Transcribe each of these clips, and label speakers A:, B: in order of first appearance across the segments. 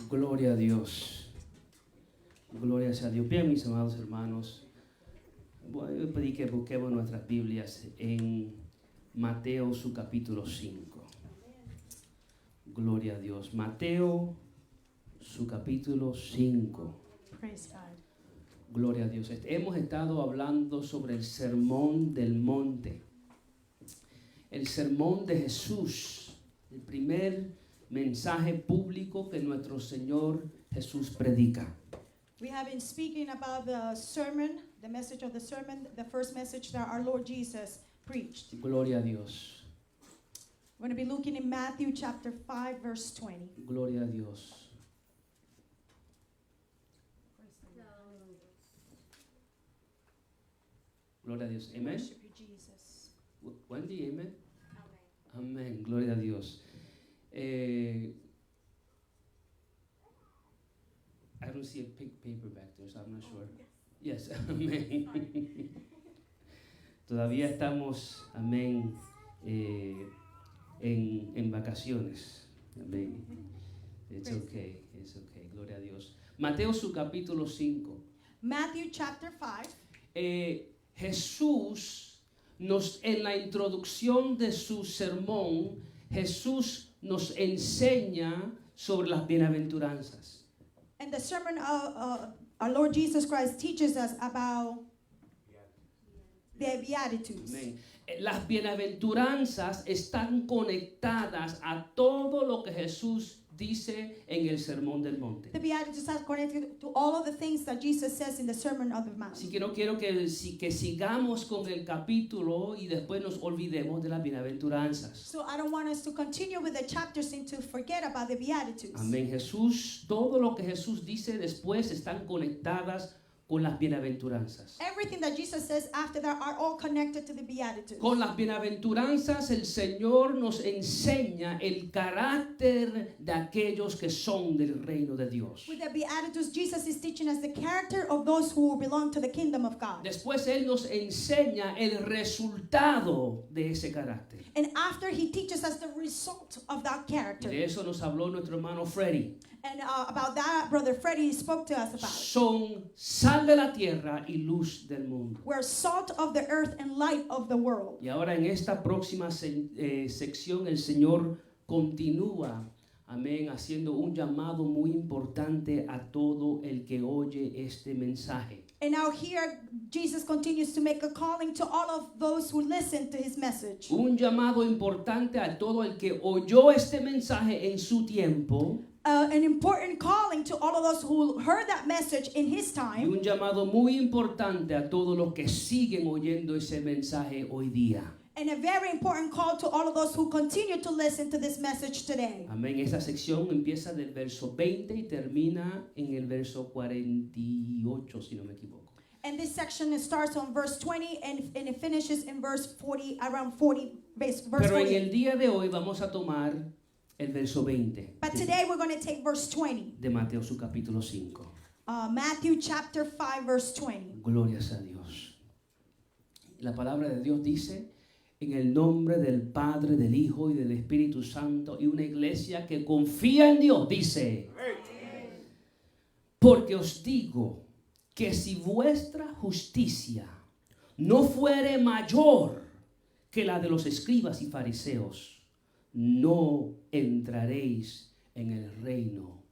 A: Gloria a Dios. Gloria a Dios. Bien, mis amados hermanos, voy a pedir que busquemos nuestras Biblias en Mateo, su capítulo 5. Gloria a Dios. Mateo, su capítulo 5.
B: Praise God.
A: Gloria a Dios. Hemos estado hablando sobre el sermón del monte. El sermón de Jesús. El primer mensaje público que nuestro Señor Jesús predica.
B: We have been speaking about the sermon, the message of the sermon, the first message that our Lord Jesus preached.
A: Gloria a Dios.
B: We're going to be looking in Matthew chapter 5, verse 20.
A: Gloria a Dios. Gloria a Dios. Amen.
B: Worship you, Jesus.
A: Wendy, amen. Amén. Gloria a Dios. I don't see a pink paper back there, so I'm not sure. Yes, amén. Todavía estamos, amén, en vacaciones. Amén. It's okay, gloria a Dios. Mateo su capítulo 5.
B: Matthew chapter 5.
A: Jesús en la introducción de su sermón, Jesús nos enseña sobre las bienaventuranzas.
B: And the sermon of our Lord Jesus Christ teaches us about the Beatitudes.
A: Amén. Las bienaventuranzas están conectadas a todo lo que Jesús dice en el Sermón del Monte.
B: The Beatitudes are connected to all of the things that Jesus says in the Sermon on the Mount.
A: Así que no quiero que sigamos con el capítulo y después nos olvidemos de las bienaventuranzas.
B: So I don't want us to continue with the chapters and to forget about the Beatitudes.
A: Amén. Jesús, todo lo que Jesús dice después están conectadas con las bienaventuranzas.
B: Everything that Jesus says after that are all connected to the Beatitudes.
A: Con las bienaventuranzas el Señor nos enseña el carácter de aquellos que son del reino de Dios.
B: With the Beatitudes, Jesus is teaching us the character of those who belong to the kingdom of God.
A: Después Él nos enseña el resultado de ese carácter.
B: And after he teaches us the result of that character.
A: De eso nos habló nuestro hermano Freddy.
B: And about that, Brother Freddie spoke to us about.
A: Son sal de la tierra y luz del mundo.
B: We're salt of the earth and light of the world.
A: Y ahora en esta próxima sección el Señor continúa, amén, haciendo un llamado muy importante a todo el que oye este mensaje.
B: And now here, Jesus continues to make a calling to all of those who listen to his message.
A: Un llamado importante a todo el que oyó este mensaje en su tiempo.
B: An important calling to all of those who heard that message in his
A: Y
B: time.
A: un llamado muy importante a todos los que siguen oyendo ese mensaje hoy día.
B: And a very important call to all of those who continue to listen to this message today.
A: Amén. Esa sección empieza del verso 20 y termina en el verso 48, si no me equivoco.
B: And this section starts on verse 20 and it finishes in verse 40, around 40, verse
A: Pero en
B: 40.
A: el día de hoy vamos a tomar el verso 20
B: But today we're going to take verse 20.
A: de Mateo su capítulo 5.
B: Matthew chapter 5, verse 20.
A: Glorias a Dios. La palabra de Dios dice, en el nombre del Padre, del Hijo y del Espíritu Santo, y una iglesia que confía en Dios, dice, porque os digo que si vuestra justicia no fuere mayor que la de los escribas y fariseos, no entraréis en el reino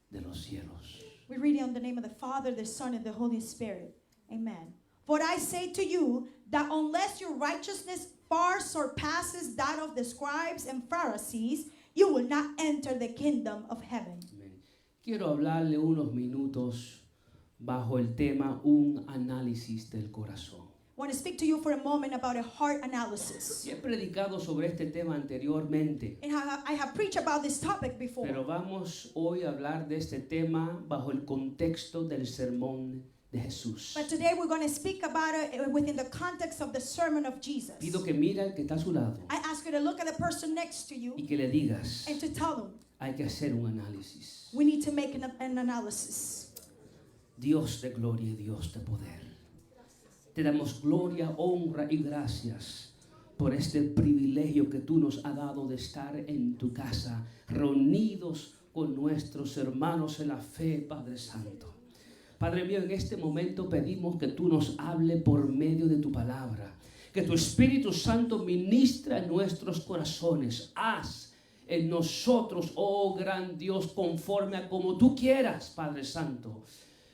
A: de los cielos.
B: We read it in the name of the Father, the Son, and the Holy Spirit. Amen. For I say to you that unless your righteousness far surpasses that of the scribes and Pharisees, you will not enter the kingdom of heaven.
A: Amén. Quiero hablarle unos minutos bajo el tema un análisis del corazón.
B: I want to speak to you for a moment about a heart analysis.
A: He predicado sobre este tema anteriormente,
B: And I have preached about this topic before.
A: pero vamos hoy a hablar de este tema bajo el contexto del sermón de Jesús.
B: But today we're going to speak about it within the context of the sermon of Jesus.
A: Pido que mire al que está a su lado
B: I ask you to look at the person next to you
A: y que le digas,
B: and to tell them,
A: hay que hacer un análisis.
B: we need to make an analysis.
A: Dios de gloria y Dios de poder. Te damos gloria, honra y gracias por este privilegio que tú nos has dado de estar en tu casa, reunidos con nuestros hermanos en la fe, Padre Santo. Padre mío, en este momento pedimos que tú nos hables por medio de tu palabra. Que tu Espíritu Santo ministra en nuestros corazones. Haz en nosotros, oh gran Dios, conforme a como tú quieras, Padre Santo.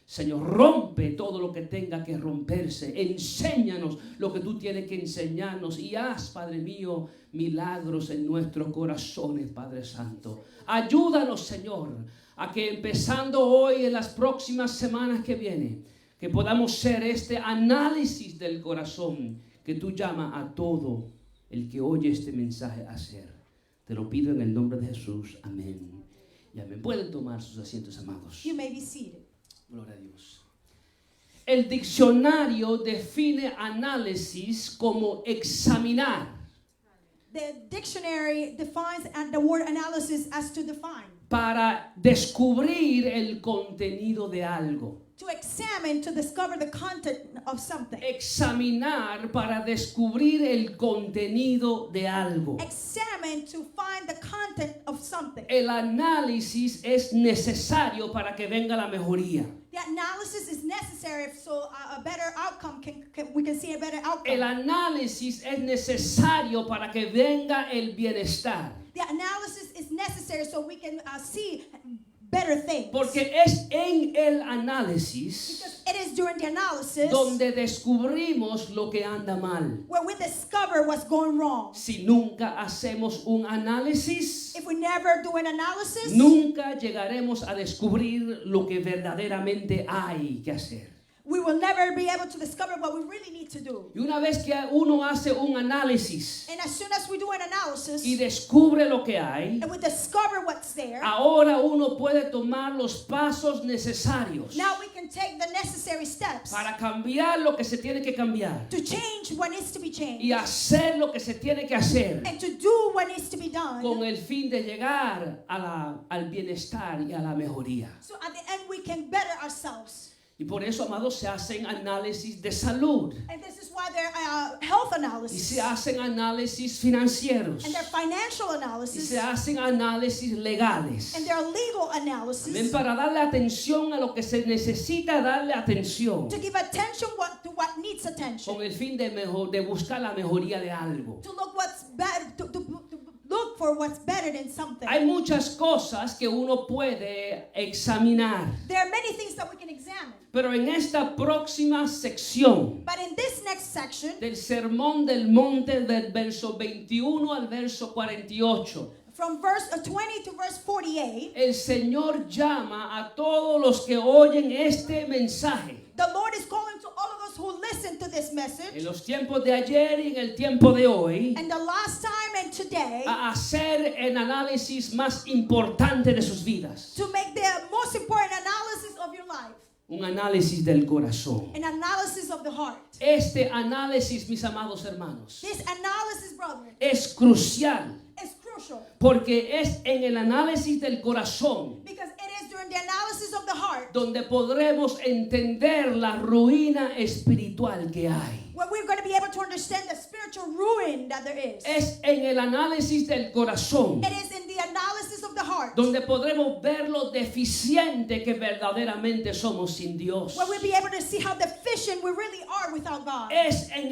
A: Señor, rompe todo lo que tenga que romperse. Enséñanos lo que tú tienes que enseñarnos. Y haz, Padre mío, milagros en nuestros corazones, Padre Santo. Ayúdanos, Señor, a que empezando hoy, en las próximas semanas que vienen, que podamos hacer este análisis del corazón que tú llamas a todo el que oye este mensaje a hacer. Te lo pido en el nombre de Jesús. Amén. Y amén. Pueden tomar sus asientos, amados.
B: You may be seated.
A: Gloria a Dios. El diccionario define análisis como examinar,
B: The dictionary defines the word analysis as to define,
A: para descubrir el contenido de algo.
B: to examine, to discover the content of something.
A: Examinar para descubrir el contenido de algo.
B: Examine to find the content of something.
A: El análisis es necesario para que venga la mejoría.
B: The analysis is necessary so a better outcome we can see a better outcome.
A: El análisis es necesario para que venga el bienestar.
B: The analysis is necessary so we can see better things.
A: Porque es en el análisis
B: Because it is during the analysis
A: donde descubrimos lo que anda mal.
B: where we discover what's going wrong.
A: Si nunca hacemos un análisis,
B: If we never do an analysis,
A: nunca llegaremos a descubrir lo que verdaderamente hay que hacer.
B: we will never be able to discover what we really need to do.
A: Y una vez que uno hace un análisis
B: And as soon as we do an analysis
A: y descubre lo que hay,
B: and we discover what's there,
A: ahora uno puede tomar los pasos necesarios
B: now we can take the necessary steps
A: para cambiar lo que se tiene que cambiar
B: to change what needs to be changed
A: y hacer lo que se tiene que hacer
B: and to do what needs to be done.
A: con el fin de llegar al bienestar y a la mejoría.
B: So at the end we can better ourselves.
A: Y por eso, amados, se hacen análisis de salud
B: And this is why there are health
A: y
B: analysis
A: se hacen análisis financieros
B: and there are financial
A: y
B: analysis
A: se hacen análisis legales.
B: and there are legal
A: Amén,
B: analysis
A: para darle atención a lo que se necesita darle atención
B: to give attention to what needs attention,
A: con el fin de buscar la mejoría de algo.
B: to look what's better, to look for what's better than something.
A: Hay muchas cosas que uno puede examinar,
B: There are many things that we can examine,
A: pero en esta próxima sección
B: but in this next section,
A: del Sermón del Monte, del verso 21 al verso 48,
B: from verse 20 to verse 48,
A: el Señor llama a todos los que oyen este mensaje
B: the Lord is calling to all of us who listen to this message,
A: en los tiempos de ayer y en el tiempo de hoy
B: and the last time and today,
A: a hacer el análisis más importante de sus vidas,
B: to make the most important analysis of your life,
A: un análisis del corazón.
B: an analysis of the heart.
A: Este análisis, mis amados hermanos,
B: This analysis, brother,
A: es crucial
B: is crucial
A: porque es en el análisis del corazón
B: because it is during the analysis of the heart
A: donde podremos entender la ruina espiritual que hay.
B: where we're going to be able to understand the spiritual ruin that there is.
A: Es en el análisis del corazón
B: It is in the analysis of the heart
A: donde podremos ver lo deficiente que verdaderamente somos sin Dios.
B: where we'll be able to see how deficient we really are without God.
A: Es en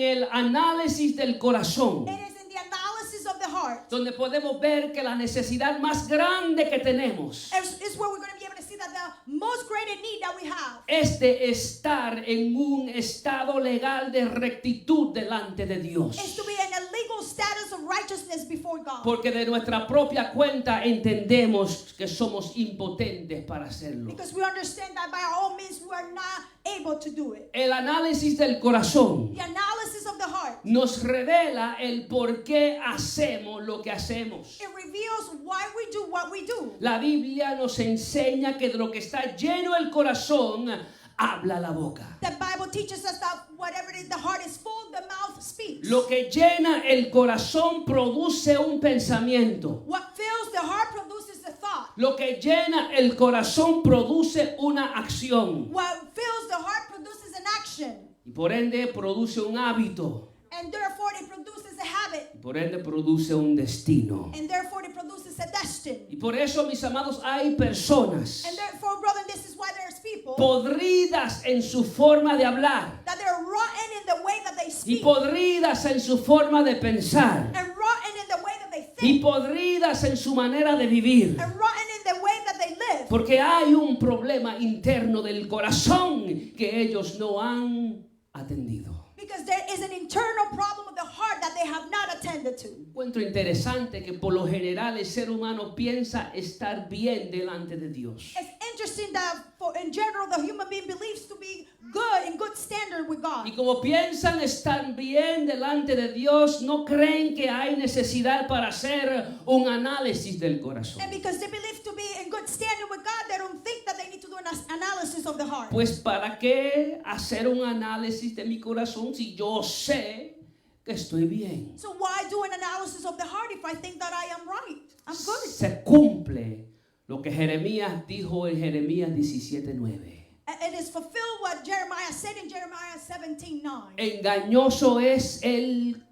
A: el análisis del corazón
B: It is in the analysis of the heart
A: donde podemos ver que la necesidad más grande que tenemos
B: is where we're going to be able to see that the most greater need that we have
A: es de estar en un estado legal de rectitud delante de Dios.
B: is to be in a legal status of righteousness before God.
A: Porque de nuestra propia cuenta entendemos que somos impotentes para hacerlo.
B: Because we understand that by our own means we are not able to do it.
A: El análisis del corazón
B: The analysis of the heart,
A: nos revela el por qué hacemos lo que hacemos.
B: it reveals why we do what we do.
A: La Biblia nos enseña que de lo que está lleno el corazón, habla la boca.
B: The Bible teaches us that whatever it is, the heart is full, the mouth speaks.
A: Lo que llena el corazón produce un pensamiento.
B: What fills the heart produces a thought.
A: Lo que llena el corazón produce una acción.
B: What fills the heart produces an action.
A: Y por ende produce un hábito.
B: And therefore it produces a habit.
A: Y por ende produce un destino.
B: And therefore it produces a destiny. Interesting.
A: Y por eso, mis amados, hay personas
B: And therefore, brother, this is why there's people
A: podridas en su forma de hablar
B: that they're rotten in the way that they
A: y
B: speak,
A: podridas en su forma de pensar
B: and rotten in the way that they
A: y
B: think,
A: podridas en su manera de vivir.
B: and rotten in the way that they live.
A: Porque hay un problema interno del corazón que ellos no han atendido.
B: Because there is an internal problem of the heart that they have not attended to.
A: Encuentro interesante que por lo general el ser humano piensa estar bien delante de Dios.
B: It's interesting that in general the human being believes to be good, in good standard with God.
A: Y como piensan estar bien delante de Dios, no creen que hay necesidad para hacer un análisis del corazón.
B: And because they believe to be in good standing with God, they don't think that they need to do an analysis of the heart.
A: Pues ¿para qué hacer un análisis de mi corazón si yo sé que estoy bien?
B: So why do an analysis of the heart if I think that I am right? I'm good.
A: Se cumple lo que Jeremías dijo en Jeremías 17:9.
B: It is fulfilled what Jeremiah said in Jeremiah 17:9.
A: Engañoso es el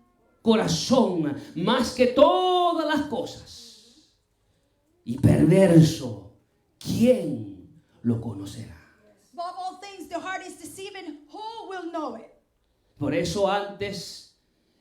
A: corazón más que todas las cosas y perverso, ¿quién lo conocerá?
B: Above all things, the heart is deceiving. Who will know it?
A: Por eso antes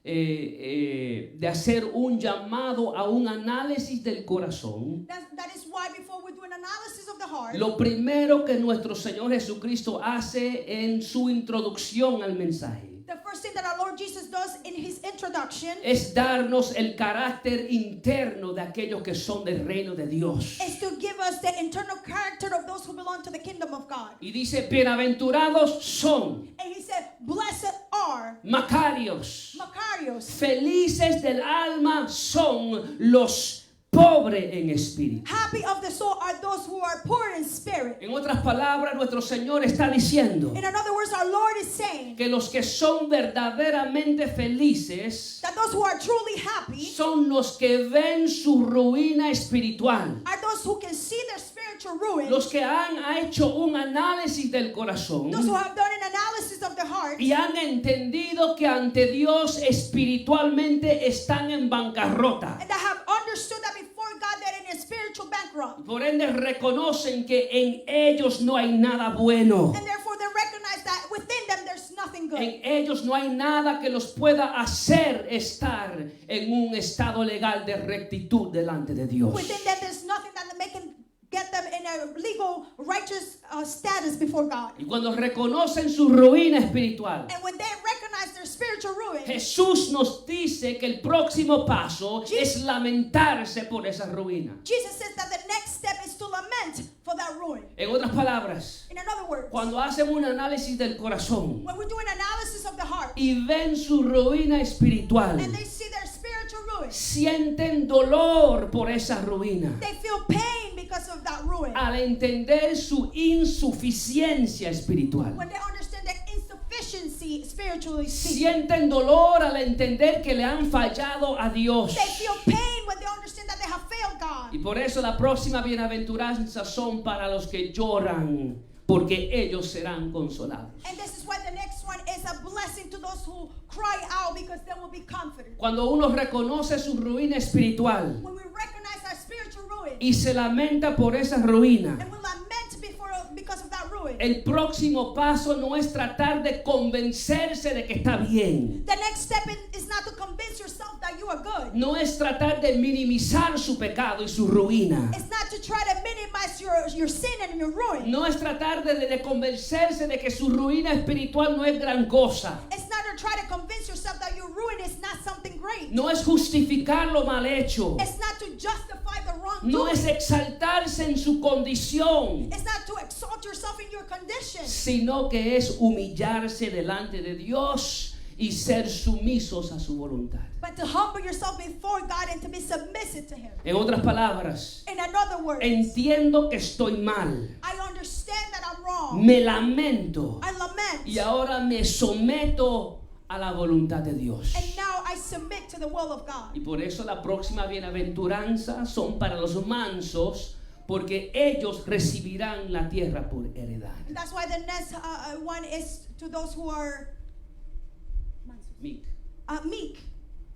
A: de hacer un llamado a un análisis del corazón,
B: That is why before we do an analysis of the heart,
A: lo primero que nuestro Señor Jesucristo hace en su introducción al mensaje
B: the first thing that our Lord Jesus does in his introduction
A: es darnos el carácter interno de aquellos que son del reino de Dios.
B: is to give us the internal character of those who belong to the kingdom of God.
A: Y dice, bienaventurados son,
B: And he said, blessed are
A: Macarios,
B: Macarios.
A: felices del alma son los pobres en espíritu.
B: Happy of the soul are those who are poor in spirit.
A: En otras palabras, nuestro Señor está diciendo
B: In other words, our Lord is saying
A: que los que son verdaderamente felices
B: that those who are truly happy
A: son los que ven su ruina espiritual,
B: are those who can see their spiritual ruin,
A: los que han hecho un análisis del corazón
B: those who have done an analysis of the heart,
A: y han entendido que ante Dios espiritualmente están en bancarrota.
B: and that have understood that before God they're in a spiritual bankrupt.
A: Por ende reconocen que en ellos no hay nada bueno.
B: And therefore they recognize that within them there's nothing good.
A: En ellos no hay nada que los pueda hacer estar en un estado legal de rectitud delante de Dios.
B: Within them there's nothing that can get them in a legal, righteous status before God.
A: Y cuando reconocen su ruina espiritual,
B: And when they recognize their spiritual ruin,
A: Jesús nos dice que el próximo paso es lamentarse por esa ruina.
B: Jesus says that the next step is to lament for that ruin.
A: En otras palabras,
B: In other words,
A: cuando hacen un análisis del corazón
B: when we do an analysis of the heart
A: y ven su ruina espiritual,
B: and they see their spiritual ruin,
A: sienten dolor por esa ruina
B: they feel pain because of that ruin.
A: al entender su insuficiencia espiritual.
B: When they understand the insufficiency spiritually speaking,
A: Sienten dolor al entender que le han fallado a Dios.
B: they feel pain when they understand that they have failed God.
A: Y por eso la próxima bienaventuranza son para los que lloran, porque ellos serán consolados.
B: And this is why the next one is a blessing to those who cry out because they will be comforted.
A: Cuando uno reconoce su ruina espiritual
B: When we recognize our spiritual ruin
A: y se lamenta por esa ruina,
B: and we lament because of that ruin,
A: el próximo paso no es tratar de convencerse de que está bien.
B: the next step is not to convince yourself that you are good.
A: No es tratar de minimizar su pecado y su ruina.
B: It's not to try to minimize your sin and your ruin.
A: No es tratar de convencerse de que su ruina espiritual no es gran cosa.
B: It's not to try to convince yourself that your ruin is not something great.
A: No es justificar lo mal hecho.
B: It's not to justify the
A: No
B: wrongdoing.
A: es exaltarse en su condición,
B: It's not to exalt yourself in your condition,
A: sino que es humillarse delante de Dios y ser sumisos a su voluntad.
B: but to humble yourself before God and to be submissive to Him.
A: En otras palabras,
B: In another words,
A: entiendo que estoy mal,
B: I understand that I'm wrong.
A: me lamento
B: I lament.
A: y ahora me someto a la voluntad de Dios.
B: And now I submit to the will of God.
A: Y por eso la próxima bienaventuranza son para los mansos, porque ellos recibirán la tierra por heredad.
B: And that's why the next one is to those who are
A: Meek.
B: meek.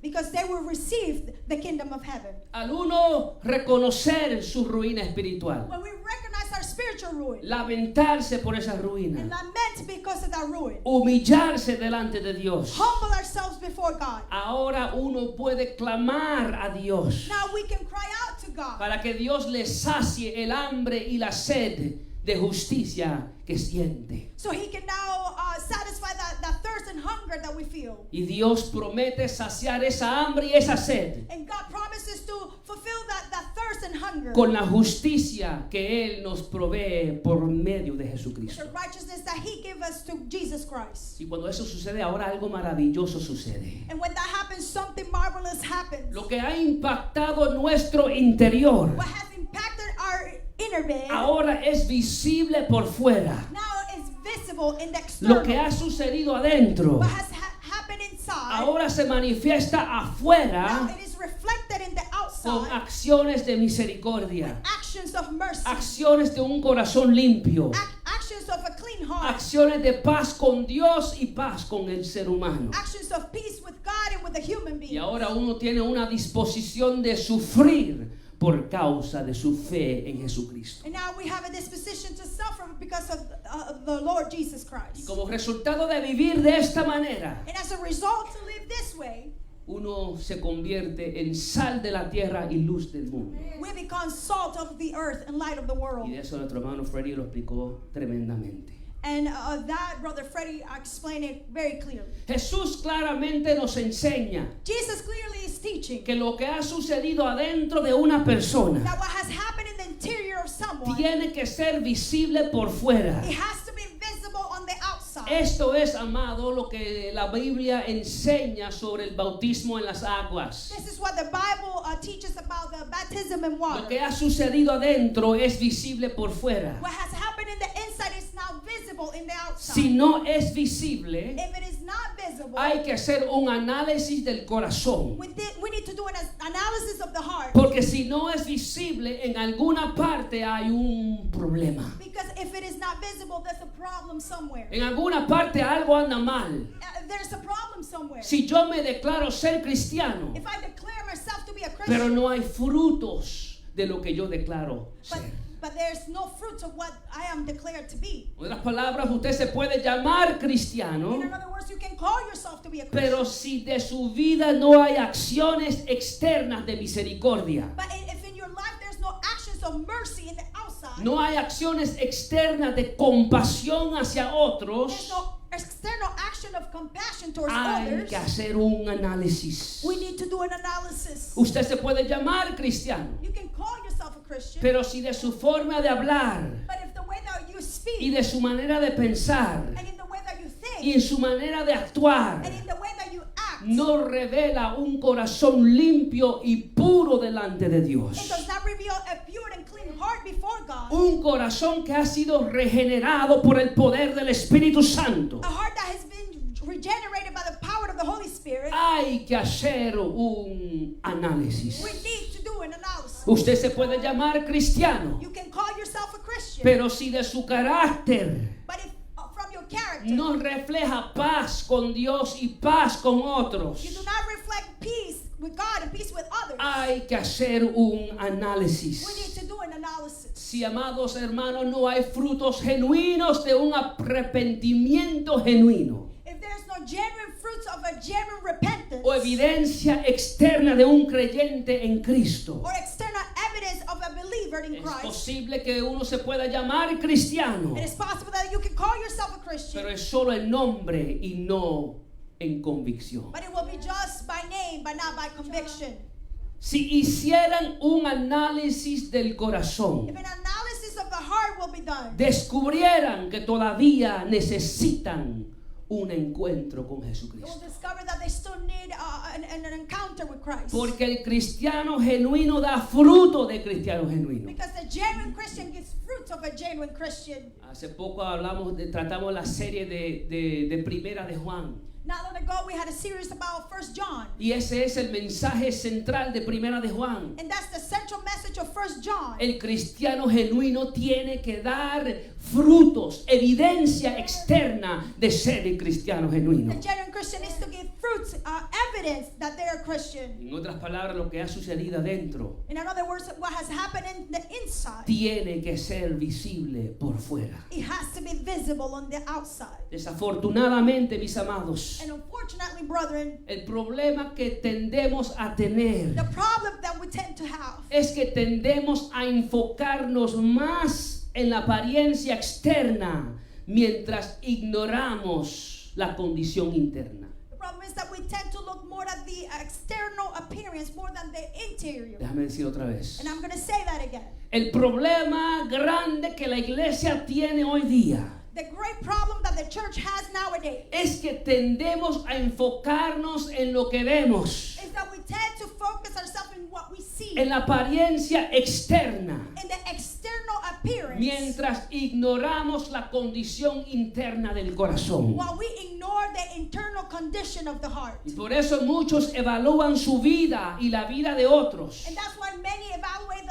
B: because they will receive the kingdom of heaven.
A: Al uno reconocer su ruina espiritual,
B: When we recognize our spiritual ruin
A: lamentarse por esa
B: and
A: ruina,
B: lament because of that ruin,
A: humillarse delante de Dios,
B: humble ourselves before God.
A: ahora uno puede clamar a Dios
B: Now we can cry out to God
A: para que Dios le sacie el hambre y la sed de justicia que siente.
B: so He can now satisfy that thirst and hunger that we feel.
A: Y Dios promete saciar esa hambre y esa sed
B: And God promises to fulfill that thirst and hunger
A: con la justicia que Él nos provee por medio de
B: with
A: Jesucristo.
B: the righteousness that He gave us to Jesus Christ.
A: Y cuando eso sucede, ahora algo maravilloso sucede.
B: And when that happens, something marvelous happens.
A: Lo que ha impactado nuestro interior
B: What has impacted our inner being
A: ahora es visible por fuera.
B: now is visible in the
A: Lo que
B: external.
A: ha sucedido adentro
B: What has happened inside
A: ahora se manifiesta
B: now
A: afuera
B: it is reflected in the
A: con
B: outside.
A: acciones de misericordia,
B: Actions of mercy,
A: acciones de un corazón limpio,
B: actions of a clean heart,
A: acciones de paz con Dios y paz con el ser humano.
B: actions of peace with God and with the human
A: Y
B: being.
A: ahora uno tiene una disposición de sufrir por causa de su fe en Jesucristo.
B: And now we have a disposition to suffer because of the Lord Jesus
A: Y
B: Christ.
A: como resultado de vivir de esta manera,
B: And as a result to live this way,
A: uno se convierte en sal de la tierra y luz del mundo.
B: we become salt of the earth and light of the world.
A: Y de eso nuestro hermano Freddy lo explicó tremendamente.
B: And that, Brother Freddie explained it very clearly.
A: Jesús claramente nos enseña
B: Jesus clearly is teaching
A: que lo que ha sucedido adentro de una persona
B: that what has happened in the interior of someone,
A: tiene que ser visible por fuera.
B: it has to be visible on the outside.
A: Esto es, amado, lo que la Biblia enseña sobre el bautismo en las aguas.
B: This is what the Bible teaches about the baptism in
A: Lo
B: water.
A: que ha sucedido adentro es visible por fuera.
B: What has happened in the inside is now visible in the outside.
A: Si no es visible,
B: If it is not visible,
A: hay que hacer un análisis del corazón.
B: we need to do an analysis of the heart.
A: Porque si no es visible, en alguna parte hay un problema.
B: Because if it is not visible, there's a problem somewhere.
A: En alguna parte algo anda mal.
B: There's a problem somewhere.
A: Si yo me declaro ser cristiano,
B: If I declare myself to be a
A: pero
B: Christian,
A: no hay frutos de lo que yo declaro ser.
B: but there's no fruits of what I am declared to be.
A: En otras palabras, usted se puede llamar cristiano,
B: In other words, you can call yourself to be a Christian.
A: pero si de su vida no hay acciones externas de misericordia,
B: But if in your life there's no actions of mercy in the outside,
A: no hay acciones externas de compasión hacia
B: there's
A: otros,
B: no external action of compassion towards
A: hay
B: others,
A: que hacer un análisis.
B: we need to do an analysis.
A: Usted se puede llamar cristiano,
B: You can call yourself a Christian,
A: pero si de su forma de hablar
B: but if the way that you
A: y
B: speak
A: de su manera de pensar
B: and in the way that you think
A: y en su manera de actuar
B: and in the way that you act,
A: no revela un corazón limpio y puro delante de
B: it
A: Dios.
B: does not reveal a pure and clean heart before God,
A: Un corazón que ha sido regenerado por el poder del Espíritu Santo.
B: a heart that has been regenerated by the power of the Holy Spirit.
A: Hay que hacer un análisis.
B: We need to do an analysis.
A: Usted se puede llamar cristiano,
B: You can call yourself a Christian,
A: pero si de su carácter
B: but if from your character
A: no refleja paz con Dios y paz con otros,
B: you do not reflect peace with God and peace with others,
A: hay que hacer un
B: we need
A: análisis.
B: to do an analysis.
A: Si, amados hermanos, no hay frutos genuinos de un arrepentimiento genuino
B: If there's no genuine fruits of a genuine repentance
A: o evidencia externa de un creyente en Cristo,
B: or external evidence of a believer in
A: es
B: Christ,
A: posible que uno se pueda llamar cristiano,
B: it is possible that you can call yourself a Christian,
A: pero es solo en nombre y no en convicción.
B: but it will be just by name, but not by conviction.
A: Si hicieran un análisis del corazón,
B: If an analysis of the heart will be done,
A: descubrieran que todavía necesitan un encuentro con
B: they will
A: Jesucristo.
B: discover that they still need an encounter with Christ.
A: Porque el cristiano genuino da fruto de cristiano genuino.
B: Because the genuine Christian gives fruits of a genuine Christian.
A: Hace poco tratamos la serie de Primera de Juan.
B: Not long ago, we had a series about 1 John.
A: Y ese es el mensaje central de Primera de Juan.
B: And that's the central message of 1 John.
A: El cristiano genuino tiene que dar frutos, evidencia externa de ser cristiano genuino.
B: The genuine Christian is to give fruits, evidence that they are Christian.
A: En otras palabras, lo que ha sucedido adentro
B: In other words, what has happened in the inside,
A: tiene que ser visible por fuera.
B: it has to be visible on the outside.
A: Desafortunadamente, mis amados,
B: And unfortunately, brethren,
A: el problema que tendemos a tener
B: the problem that we tend to have
A: es que tendemos a enfocarnos más en la apariencia externa mientras ignoramos la condición interna.
B: The problem is that we tend to look more at the external appearance more than the interior.
A: Déjame decir otra vez.
B: And I'm going to say that again.
A: El problema grande que la iglesia tiene hoy día
B: The great problem that the church has nowadays
A: es que tendemos a enfocarnos en lo que vemos,
B: is that we tend to focus ourselves in what we see,
A: en la apariencia externa,
B: in the external appearance,
A: mientras ignoramos la condición interna del corazón.
B: while we ignore the internal condition of the heart.
A: Y por eso muchos evalúan su vida y la vida de otros
B: And that's why many evaluate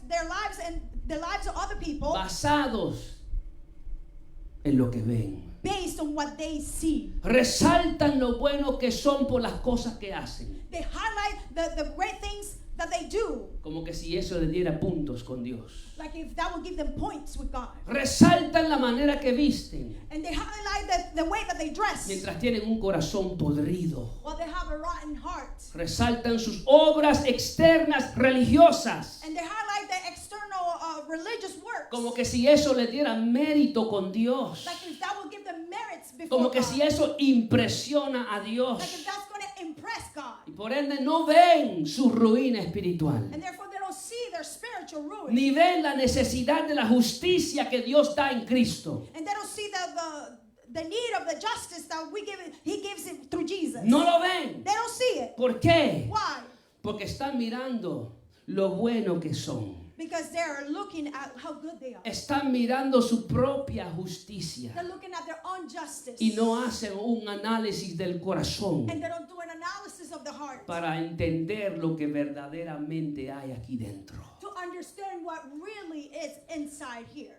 B: their lives and the lives of other people
A: basados en lo que ven.
B: based on what they see.
A: Resaltan lo bueno que son por las cosas que hacen,
B: They highlight the great things that they do,
A: como que si eso les diera puntos con Dios.
B: like if that would give them points with God.
A: Resaltan la manera que visten,
B: And they highlight the way that they dress,
A: mientras tienen un corazón podrido.
B: while they have a rotten heart.
A: Resaltan sus obras externas religiosas,
B: And they highlight the external religious works,
A: como que si eso les diera mérito con Dios,
B: like if that would give them merits before
A: como que
B: God,
A: si eso impresiona a Dios.
B: like if that's going to impress God.
A: Y por ende no ven su ruina espiritual,
B: And therefore they don't see their spiritual ruin.
A: ni ven la necesidad de la justicia que Dios da en Cristo.
B: And they don't see the need of the justice that He gives it through Jesus.
A: No lo ven.
B: They don't see it.
A: ¿Por qué?
B: Why?
A: Porque están mirando lo bueno que son.
B: Because they're looking at how good they are.
A: Están mirando su propia justicia
B: They're looking at their own justice.
A: y no hacen un análisis del corazón
B: And they don't do an analysis of the heart
A: para entender lo que verdaderamente hay aquí dentro.
B: to understand what really is inside here.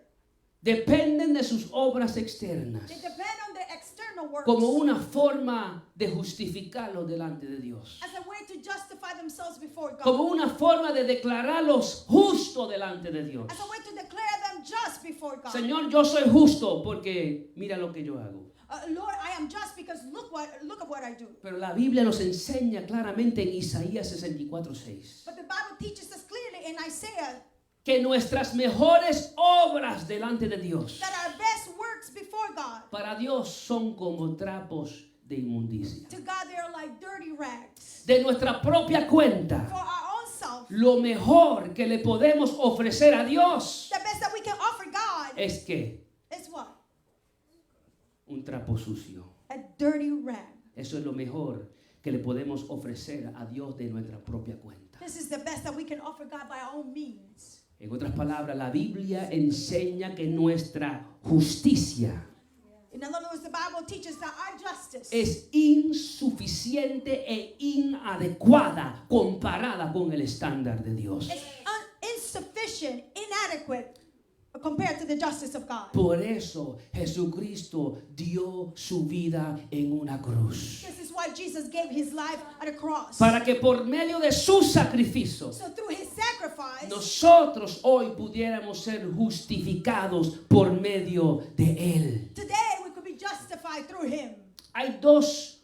A: Dependen de sus obras externas
B: They depend on the external works
A: como una forma de justificarlo delante de Dios,
B: as a way to justify themselves before God.
A: como una forma de declararlos justos delante de Dios.
B: As a way to declare them just before God.
A: Señor, yo soy justo porque mira lo que yo hago.
B: Lord, I am just because look at what I do.
A: Pero la Biblia nos enseña claramente en Isaías 64:6
B: But the Bible teaches us clearly in Isaiah
A: que nuestras mejores obras delante de Dios
B: that our best works before God,
A: para Dios son como trapos de inmundicia.
B: to God they are like dirty rags.
A: De nuestra propia
B: For
A: cuenta,
B: our own self,
A: lo mejor que le podemos ofrecer a Dios
B: the best that we can offer God
A: es que
B: is what?
A: un trapo sucio.
B: A dirty rag.
A: Eso es lo mejor que le podemos ofrecer a Dios de nuestra propia cuenta.
B: This is the best that we can offer God by our own means.
A: En otras palabras, la Biblia enseña que nuestra justicia
B: In other words, the Bible teaches that our justice
A: es insuficiente e inadecuada comparada con el estándar de Dios.
B: is insufficient, inadequate compared to the justice of God.
A: Por eso Jesucristo dio su vida en una cruz,
B: This is why Jesus gave His life at a cross.
A: para que por medio de su sacrificio
B: So through His sacrifice,
A: nosotros hoy pudiéramos ser justificados por medio de Él.
B: today we could be justified through Him.
A: Hay dos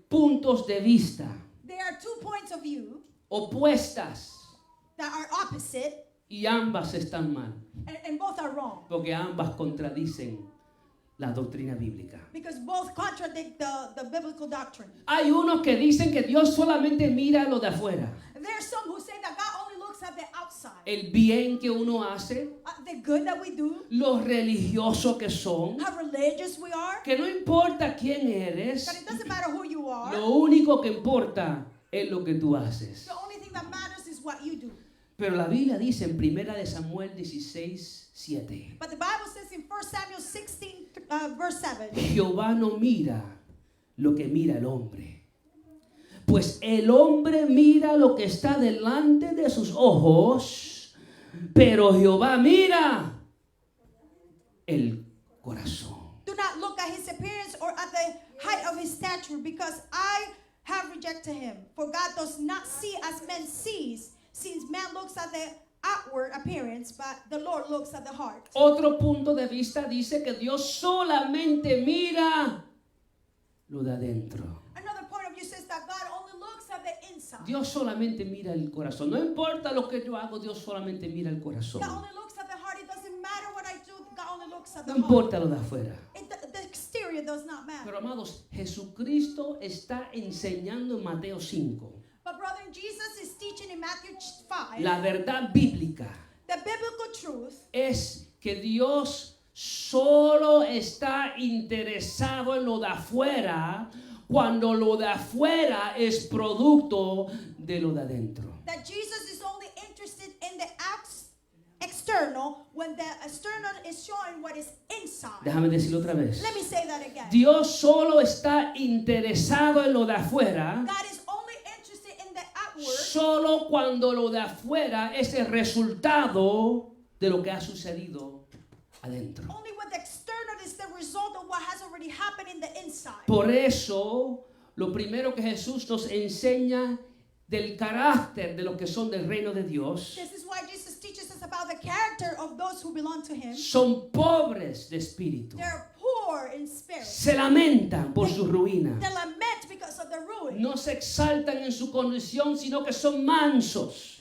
A: puntos de vista
B: There are 2 points of view
A: opuestas
B: that are opposite,
A: y ambas están mal,
B: and both are wrong.
A: porque ambas contradicen la doctrina bíblica.
B: Because both contradict the biblical doctrine.
A: Hay unos que dicen que Dios solamente mira lo de afuera,
B: There are some who say that God only looks at the outside.
A: el bien que uno hace,
B: The good that we do,
A: lo religioso que son,
B: how religious we are,
A: que no importa quién eres,
B: that it doesn't matter who you are.
A: lo único que importa es lo que tú haces.
B: The only thing that matters is what you do.
A: Pero la Biblia dice en 1 de Samuel 16:7,
B: But the Bible says in 1 Samuel 16, verse 7,
A: Jehová no mira lo que mira el hombre, pues el hombre mira lo que está delante de sus ojos, pero Jehová mira el corazón.
B: Do not look at his appearance or at the height of his stature, because I have rejected him. For God does not see as man sees, since man looks at the outward appearance, but the Lord looks at the heart.
A: Otro punto de vista dice que Dios solamente mira lo de adentro.
B: Another point of view says that God only looks at the inside.
A: Dios solamente mira el corazón. No importa lo que yo hago, Dios solamente mira el corazón.
B: God only looks at the heart. It doesn't matter what I do. God only looks at the
A: No
B: heart.
A: importa lo de afuera.
B: The exterior does not matter.
A: Pero amados, Jesucristo está enseñando en Mateo 5
B: But brother, Jesus is teaching in Matthew 5.
A: la verdad bíblica.
B: The biblical truth
A: Es que Dios solo está interesado en lo de afuera cuando lo de afuera es producto de lo de adentro.
B: that Jesus is only interested in the external when the external is showing what is inside.
A: Déjame decirlo otra vez.
B: Let me say that again.
A: Dios solo está interesado en lo de afuera
B: God is only interested in the outward
A: solo cuando lo de afuera es el resultado de lo que ha sucedido adentro.
B: only when the external is the result of what has already happened in the inside.
A: Por eso, lo primero que Jesús nos enseña del carácter de los que son del reino de Dios
B: This is why Jesus teaches us about the character of those who belong to him.
A: son pobres de espíritu.
B: They're poor in spirit.
A: Se lamentan por su ruina.
B: They lament because of the ruin.
A: No se exaltan en su condición, sino que son mansos.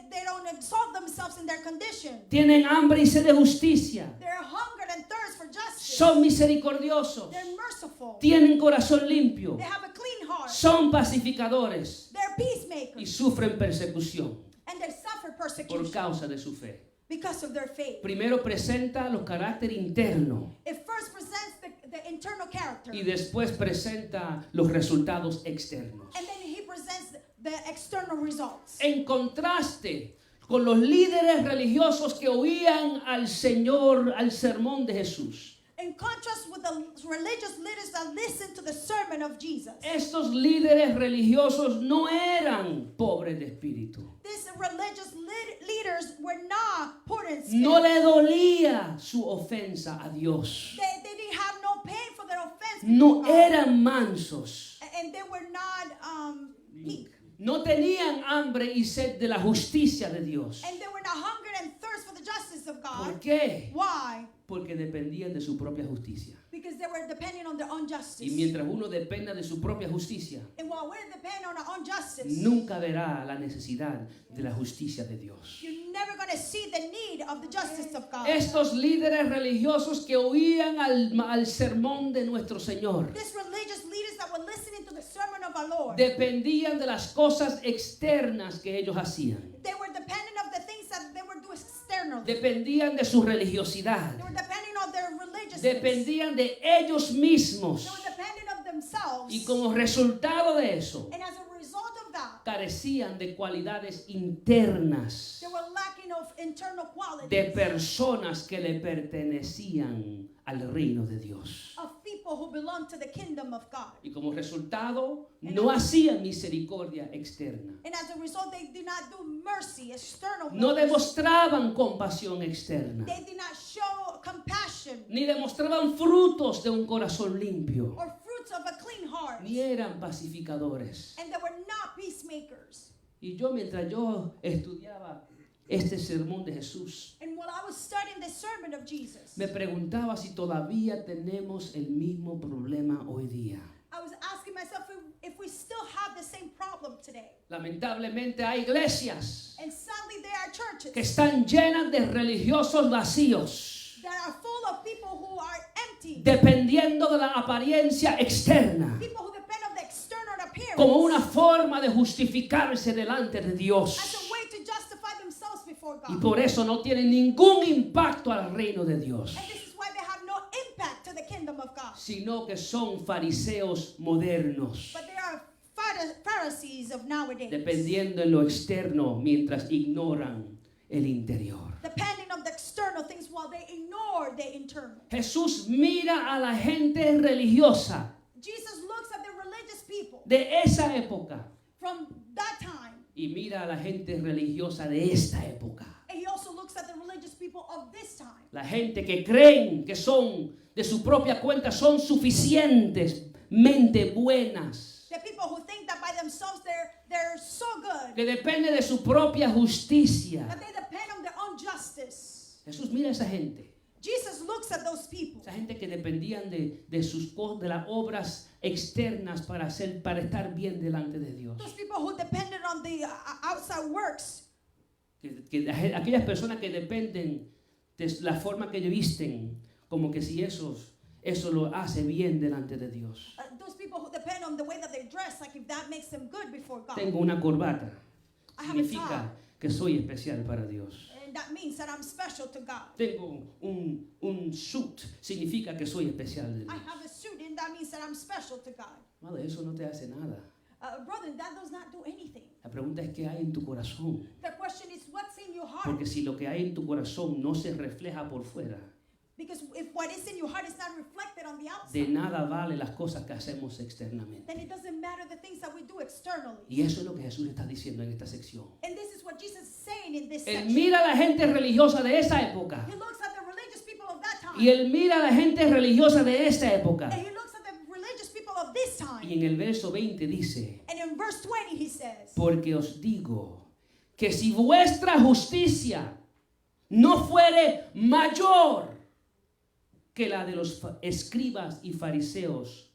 B: They don't exalt themselves in their condition.
A: Tienen hambre y sed de justicia.
B: They're hungered and thirst for justice.
A: Son misericordiosos.
B: They're merciful.
A: Tienen corazón limpio.
B: They have a clean heart.
A: Son pacificadores.
B: They're
A: Y
B: peacemakers.
A: sufren persecución
B: And they suffer
A: por
B: persecution
A: causa de su fe.
B: because of their faith.
A: Primero presenta los caracteres internos
B: It first presents the internal character.
A: y después presenta los resultados externos.
B: And then he presents the external results.
A: En contraste con los líderes religiosos que oían al Señor, al sermón de Jesús.
B: In contrast with the religious leaders that listened to the sermon of Jesus.
A: Estos líderes religiosos no eran pobres de espíritu.
B: These religious leaders were not poor in spirit.
A: No le dolía su ofensa a Dios.
B: They didn't have no pain for their offense.
A: No
B: before God.
A: eran mansos.
B: And they were not meek.
A: No tenían hambre y sed de la justicia de Dios.
B: And they were not hungry and thirst for the justice of
A: ¿Por
B: God.
A: qué?
B: Why?
A: Porque dependían de su propia justicia.
B: Because they were depending on their own
A: Y
B: justice.
A: mientras uno dependa de su propia justicia,
B: And while we're depending on our own justice,
A: nunca verá la necesidad de la justicia de Dios.
B: you're never going to see the need of the justice of God.
A: Estos líderes religiosos que oían al sermón de nuestro Señor
B: These religious leaders that were listening to the sermon of our Lord,
A: dependían de las cosas externas que ellos hacían.
B: they were dependent of the things that they were doing externally.
A: Dependían de su religiosidad.
B: They were depending on their religiousness.
A: Dependían de ellos mismos.
B: They were dependent on themselves.
A: Y como resultado de eso,
B: And as a result of that,
A: carecían de cualidades internas,
B: they were lacking of internal qualities
A: de personas que le pertenecían al reino de Dios.
B: of people who belong to the kingdom of God.
A: Y como resultado, no hacían misericordia externa.
B: And as a result, they did not do mercy, external
A: No
B: mercy.
A: demostraban compasión externa.
B: They did not show compassion
A: Ni demostraban frutos de un corazón limpio.
B: or fruits of a clean heart.
A: Ni eran pacificadores.
B: And they were not peacemakers.
A: Y yo, mientras yo estudiaba este sermón de Jesús,
B: And while I was studying the sermon of Jesus,
A: me preguntaba si todavía tenemos el mismo problema hoy día.
B: I was asking myself if we still have the same problem today.
A: Lamentablemente hay iglesias
B: And sadly, there are churches
A: que están llenas de religiosos vacíos,
B: that are full of people who are empty,
A: dependiendo de la apariencia externa,
B: people who depend on the external appearance
A: como una forma de justificarse delante de
B: as
A: Dios.
B: a way to justify themselves before
A: Y
B: God.
A: por eso no tienen ningún impacto al reino de Dios,
B: And this is why they have no impact to the kingdom of God.
A: sino que son fariseos modernos,
B: But they are Pharisees of nowadays,
A: dependiendo en lo externo mientras ignoran el interior.
B: depending on the external things while they ignore the internal.
A: Jesús mira a la gente religiosa
B: Jesus looks at the religious people
A: de esa época
B: from that time,
A: y mira a la gente religiosa de esta época.
B: and he also looks at the religious people of this time.
A: La gente que creen que son de su propia cuenta, son suficientemente buenas.
B: The people who think that by themselves they're so good,
A: Que depende de su propia justicia.
B: that they depend on their own justice.
A: Jesús mira a esa gente.
B: Jesus looks at those people.
A: Esa gente que dependían de las obras externas para estar bien delante de Dios.
B: Those people who depended on the outside works.
A: Aquellas personas que dependen de la forma que visten, como que si eso lo hace bien delante de Dios.
B: Those people who depend on the way that they dress, like if that makes them good before God.
A: Tengo una corbata.
B: I have a
A: Significa
B: tie,
A: que soy especial para Dios.
B: and that means that I'm special to God.
A: Tengo un suit. Significa que soy especial de Dios.
B: I have a suit, and that means that I'm special to God.
A: Madre, eso no te hace nada.
B: Brother, that does not do anything.
A: La pregunta es qué hay en tu corazón.
B: The question is, what's in your heart?
A: Porque si lo que hay en tu corazón no se refleja por fuera,
B: Because if what is in your heart is not reflected on the
A: de
B: outside,
A: nada vale las cosas que hacemos externamente.
B: then it doesn't matter the things that we do externally.
A: Y eso es lo que Jesús está diciendo en esta sección.
B: And this is what Jesus is saying in this
A: Él
B: section.
A: mira a la gente religiosa de esa época.
B: He looks at the religious people of that time.
A: Y él mira a la gente religiosa de esta época.
B: And he looks at the religious people of this time.
A: Y en el verso 20 dice,
B: And in verse 20 he says,
A: porque os digo que si vuestra justicia no fuere mayor que la de los escribas y fariseos,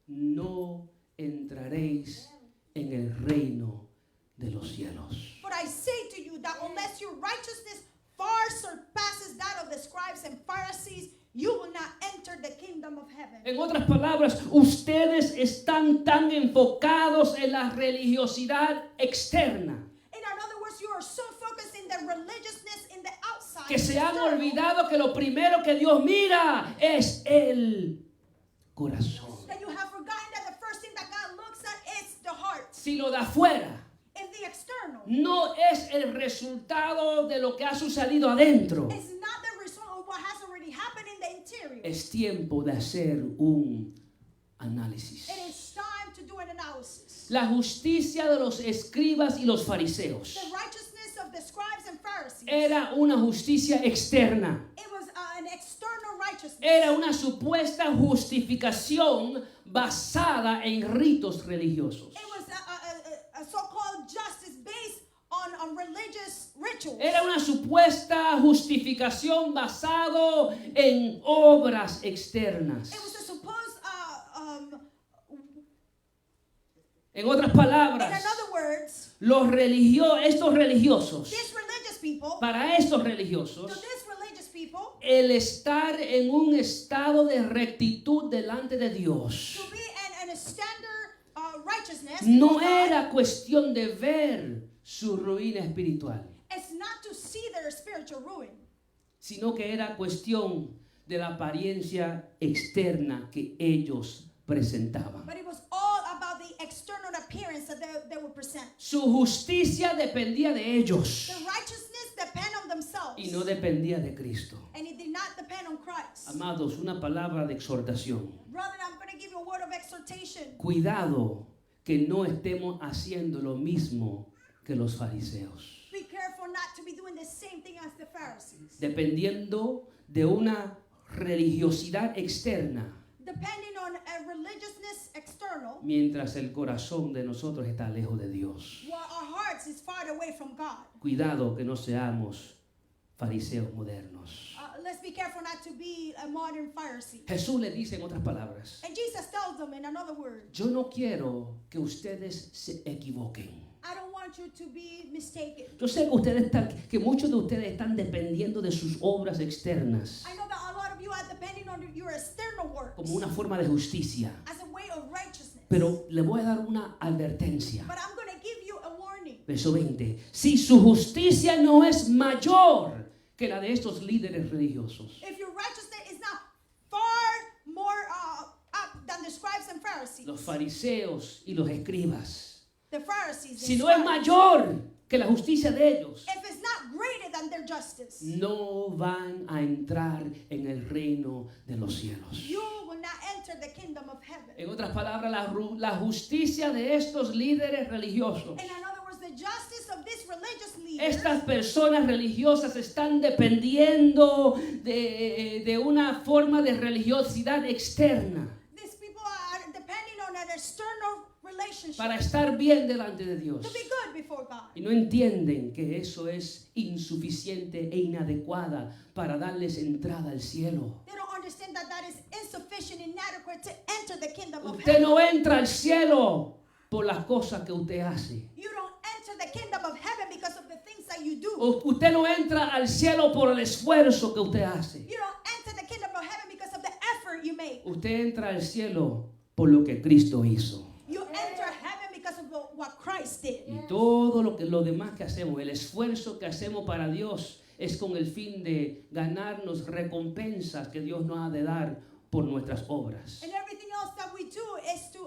A: no entraréis en el reino de los cielos.
B: but I say to you that unless your righteousness far surpasses that of the scribes and Pharisees, you will not enter the kingdom of heaven.
A: En otras palabras, ustedes están tan enfocados en la religiosidad externa
B: In other words, you are so focused in the religiousness in the outside
A: que se han
B: external,
A: olvidado que lo primero que Dios mira es el corazón.
B: that you have forgotten that the first thing that God looks at is the heart.
A: Si lo de afuera
B: In the external,
A: no es el resultado de lo que ha sucedido adentro,
B: it's not the result of what has already happened in the interior.
A: es tiempo de hacer un análisis.
B: It is time to do an analysis.
A: La justicia de los escribas y los fariseos
B: The righteousness of the scribes and Pharisees,
A: era una justicia externa.
B: it was an external righteousness.
A: Era una supuesta justificación basada en ritos religiosos.
B: It was a so-called justice based on religious rituals.
A: Era una supuesta justificación basado en obras externas.
B: It was a supposed,
A: En otras
B: in
A: palabras,
B: other words,
A: estos religiosos,
B: these religious people,
A: para estos
B: to
A: religiosos,
B: these religious people,
A: el estar en un estado de rectitud delante de Dios
B: to be in a standard righteousness,
A: no
B: before God,
A: era cuestión de ver su ruina espiritual,
B: it's not to see their spiritual ruin,
A: sino que era cuestión de la apariencia externa que ellos presentaban.
B: but it was all about the external appearance that they would present.
A: Su justicia dependía de ellos
B: The righteousness depend on themselves,
A: y no dependía de Cristo.
B: and it did not depend on Christ.
A: Amados, una palabra de exhortación.
B: Brother, I'm going to give you a word of exhortation.
A: Cuidado que no estemos haciendo lo mismo que los fariseos,
B: Be careful not to be doing the same thing as the Pharisees.
A: dependiendo de una religiosidad externa,
B: Depending on a religiousness external,
A: mientras el corazón de nosotros está lejos de Dios.
B: while our hearts is far away from God.
A: Cuidado que no seamos fariseos modernos.
B: Let's be careful not to be a modern Pharisee.
A: Jesús le dice en otras palabras,
B: And Jesus tells them in another word,
A: yo no quiero que ustedes se equivoquen.
B: I don't want you to be mistaken.
A: Yo sé que muchos de ustedes están dependiendo de sus obras externas
B: I know that a lot of you are depending on your external works
A: como una forma de justicia,
B: as a way of righteousness.
A: pero le voy a dar una advertencia.
B: But I'm going to give you a warning.
A: Verso 20. Si su justicia no es mayor que la de estos líderes religiosos,
B: If your righteousness is not far more up than the scribes and Pharisees,
A: los fariseos y los escribas,
B: the Pharisees,
A: si
B: and
A: no es
B: scribes,
A: mayor que la justicia de ellos,
B: if it's not greater than their justice,
A: no van a entrar en el reino de los cielos.
B: you will not enter the kingdom of heaven.
A: En otras palabras, la justicia de estos líderes religiosos
B: In other words, the justice of these these religious leaders,
A: Estas personas religiosas están dependiendo de una forma de religiosidad externa
B: these people are depending on an external relationship
A: para estar bien delante de Dios.
B: to be good before God.
A: Y no entienden que eso es insuficiente e inadecuada para darles entrada al cielo.
B: They don't understand that that is insufficient and inadequate to enter the kingdom of
A: Usted
B: heaven.
A: no entra al cielo por las cosas que usted hace.
B: You don't enter the kingdom of heaven because of the things that you do.
A: Usted no entra al cielo por el esfuerzo que usted hace.
B: You don't enter the kingdom of heaven because of the effort you make.
A: Usted entra al cielo por lo que Cristo hizo.
B: You enter heaven because of what Christ did.
A: Y todo lo demás que hacemos, el esfuerzo que hacemos para Dios, es con el fin de ganarnos recompensas que Dios nos ha de dar por nuestras obras.
B: And everything else that we do is to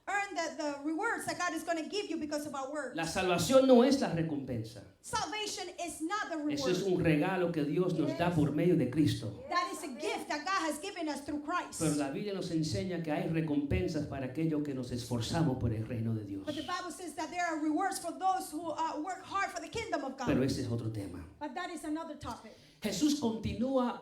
B: earn the rewards that God is going to give you because of our works.
A: La salvación no es la recompensa.
B: Salvation is not the
A: Eso es
B: reward.
A: un regalo que Dios nos da por medio de Cristo.
B: That is a gift that God has given us through Christ.
A: Pero la Biblia nos enseña que hay recompensas para aquellos que nos esforzamos por el reino de Dios.
B: But the Bible says that there are rewards for those who work hard for the kingdom of God.
A: Pero ese es otro tema.
B: But that is another topic.
A: Jesús continúa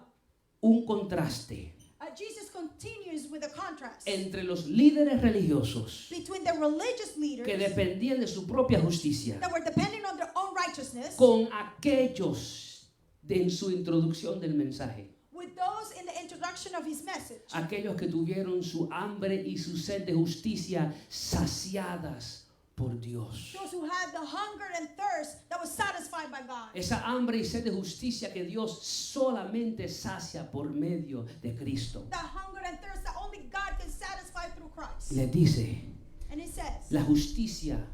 A: un contraste
B: Jesus continues with a contrast
A: entre los líderes religiosos
B: between the religious leaders
A: que dependían de su propia justicia
B: that were depending on their own righteousness
A: con aquellos en su introducción del mensaje.
B: with those in the introduction of his message.
A: Aquellos que tuvieron su hambre y su sed de justicia saciadas por Dios.
B: Those who had the hunger and thirst that was satisfied by God.
A: Esa hambre y sed de justicia que Dios solamente sacia por medio de Cristo.
B: That hunger and thirst that only God can satisfy through Christ.
A: Les dice,
B: And he says,
A: la justicia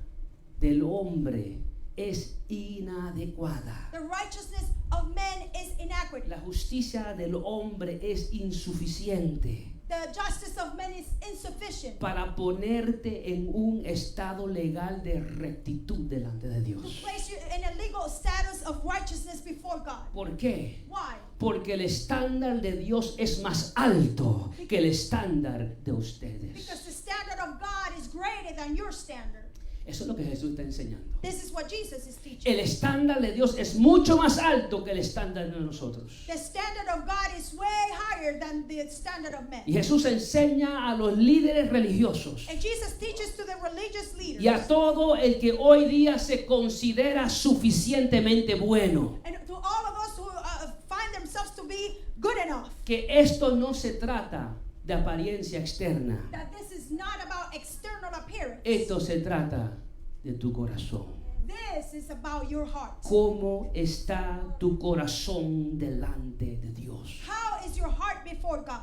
A: del hombre es inadecuada.
B: the righteousness of men is inadequate.
A: La justicia del hombre es insuficiente
B: The justice of men is insufficient
A: para ponerte en un estado legal de rectitud delante de
B: to
A: Dios.
B: place you in a legal status of righteousness before God.
A: ¿Por qué?
B: Why?
A: Porque el estándar de Dios es más alto que el estándar de ustedes.
B: Because the standard of God is greater than your standard.
A: Eso es lo que Jesús está enseñando.
B: This is what Jesus is teaching.
A: El estándar de Dios es mucho más alto que el estándar de nosotros.
B: The standard of God is way higher than the standard of men.
A: Y Jesús enseña a los líderes religiosos
B: And Jesus teaches to the religious leaders
A: y a todo el que hoy día se considera suficientemente bueno
B: and to all of us who find themselves to be good enough
A: que esto no se trata de apariencia externa.
B: that this is not about external appearance.
A: Esto se trata de tu corazón.
B: This is about your heart.
A: ¿Cómo está tu corazón delante de Dios?
B: How is your heart before God?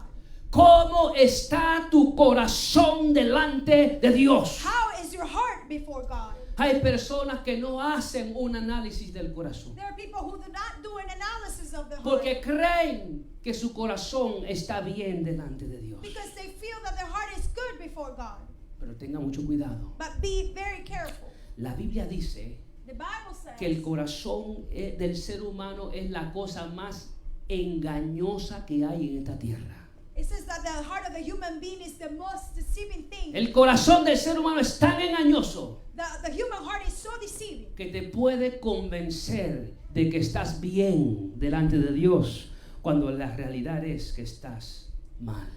A: ¿Cómo está tu corazón delante de Dios?
B: How is your heart before God?
A: Hay personas que no hacen un análisis del corazón
B: There are people who do not do an analysis of the heart
A: porque creen que su corazón está bien delante de Dios.
B: because they feel that their heart is good before God.
A: Pero tenga mucho cuidado.
B: But be very careful.
A: La Biblia dice
B: The Bible says
A: que el corazón del ser humano es la cosa más engañosa que hay en esta tierra.
B: it says that the heart of the human being is the most deceiving thing.
A: El corazón del ser humano es tan engañoso
B: The human heart is so deceiving
A: que te puede convencer de que estás bien delante de Dios cuando la realidad es que estás mal.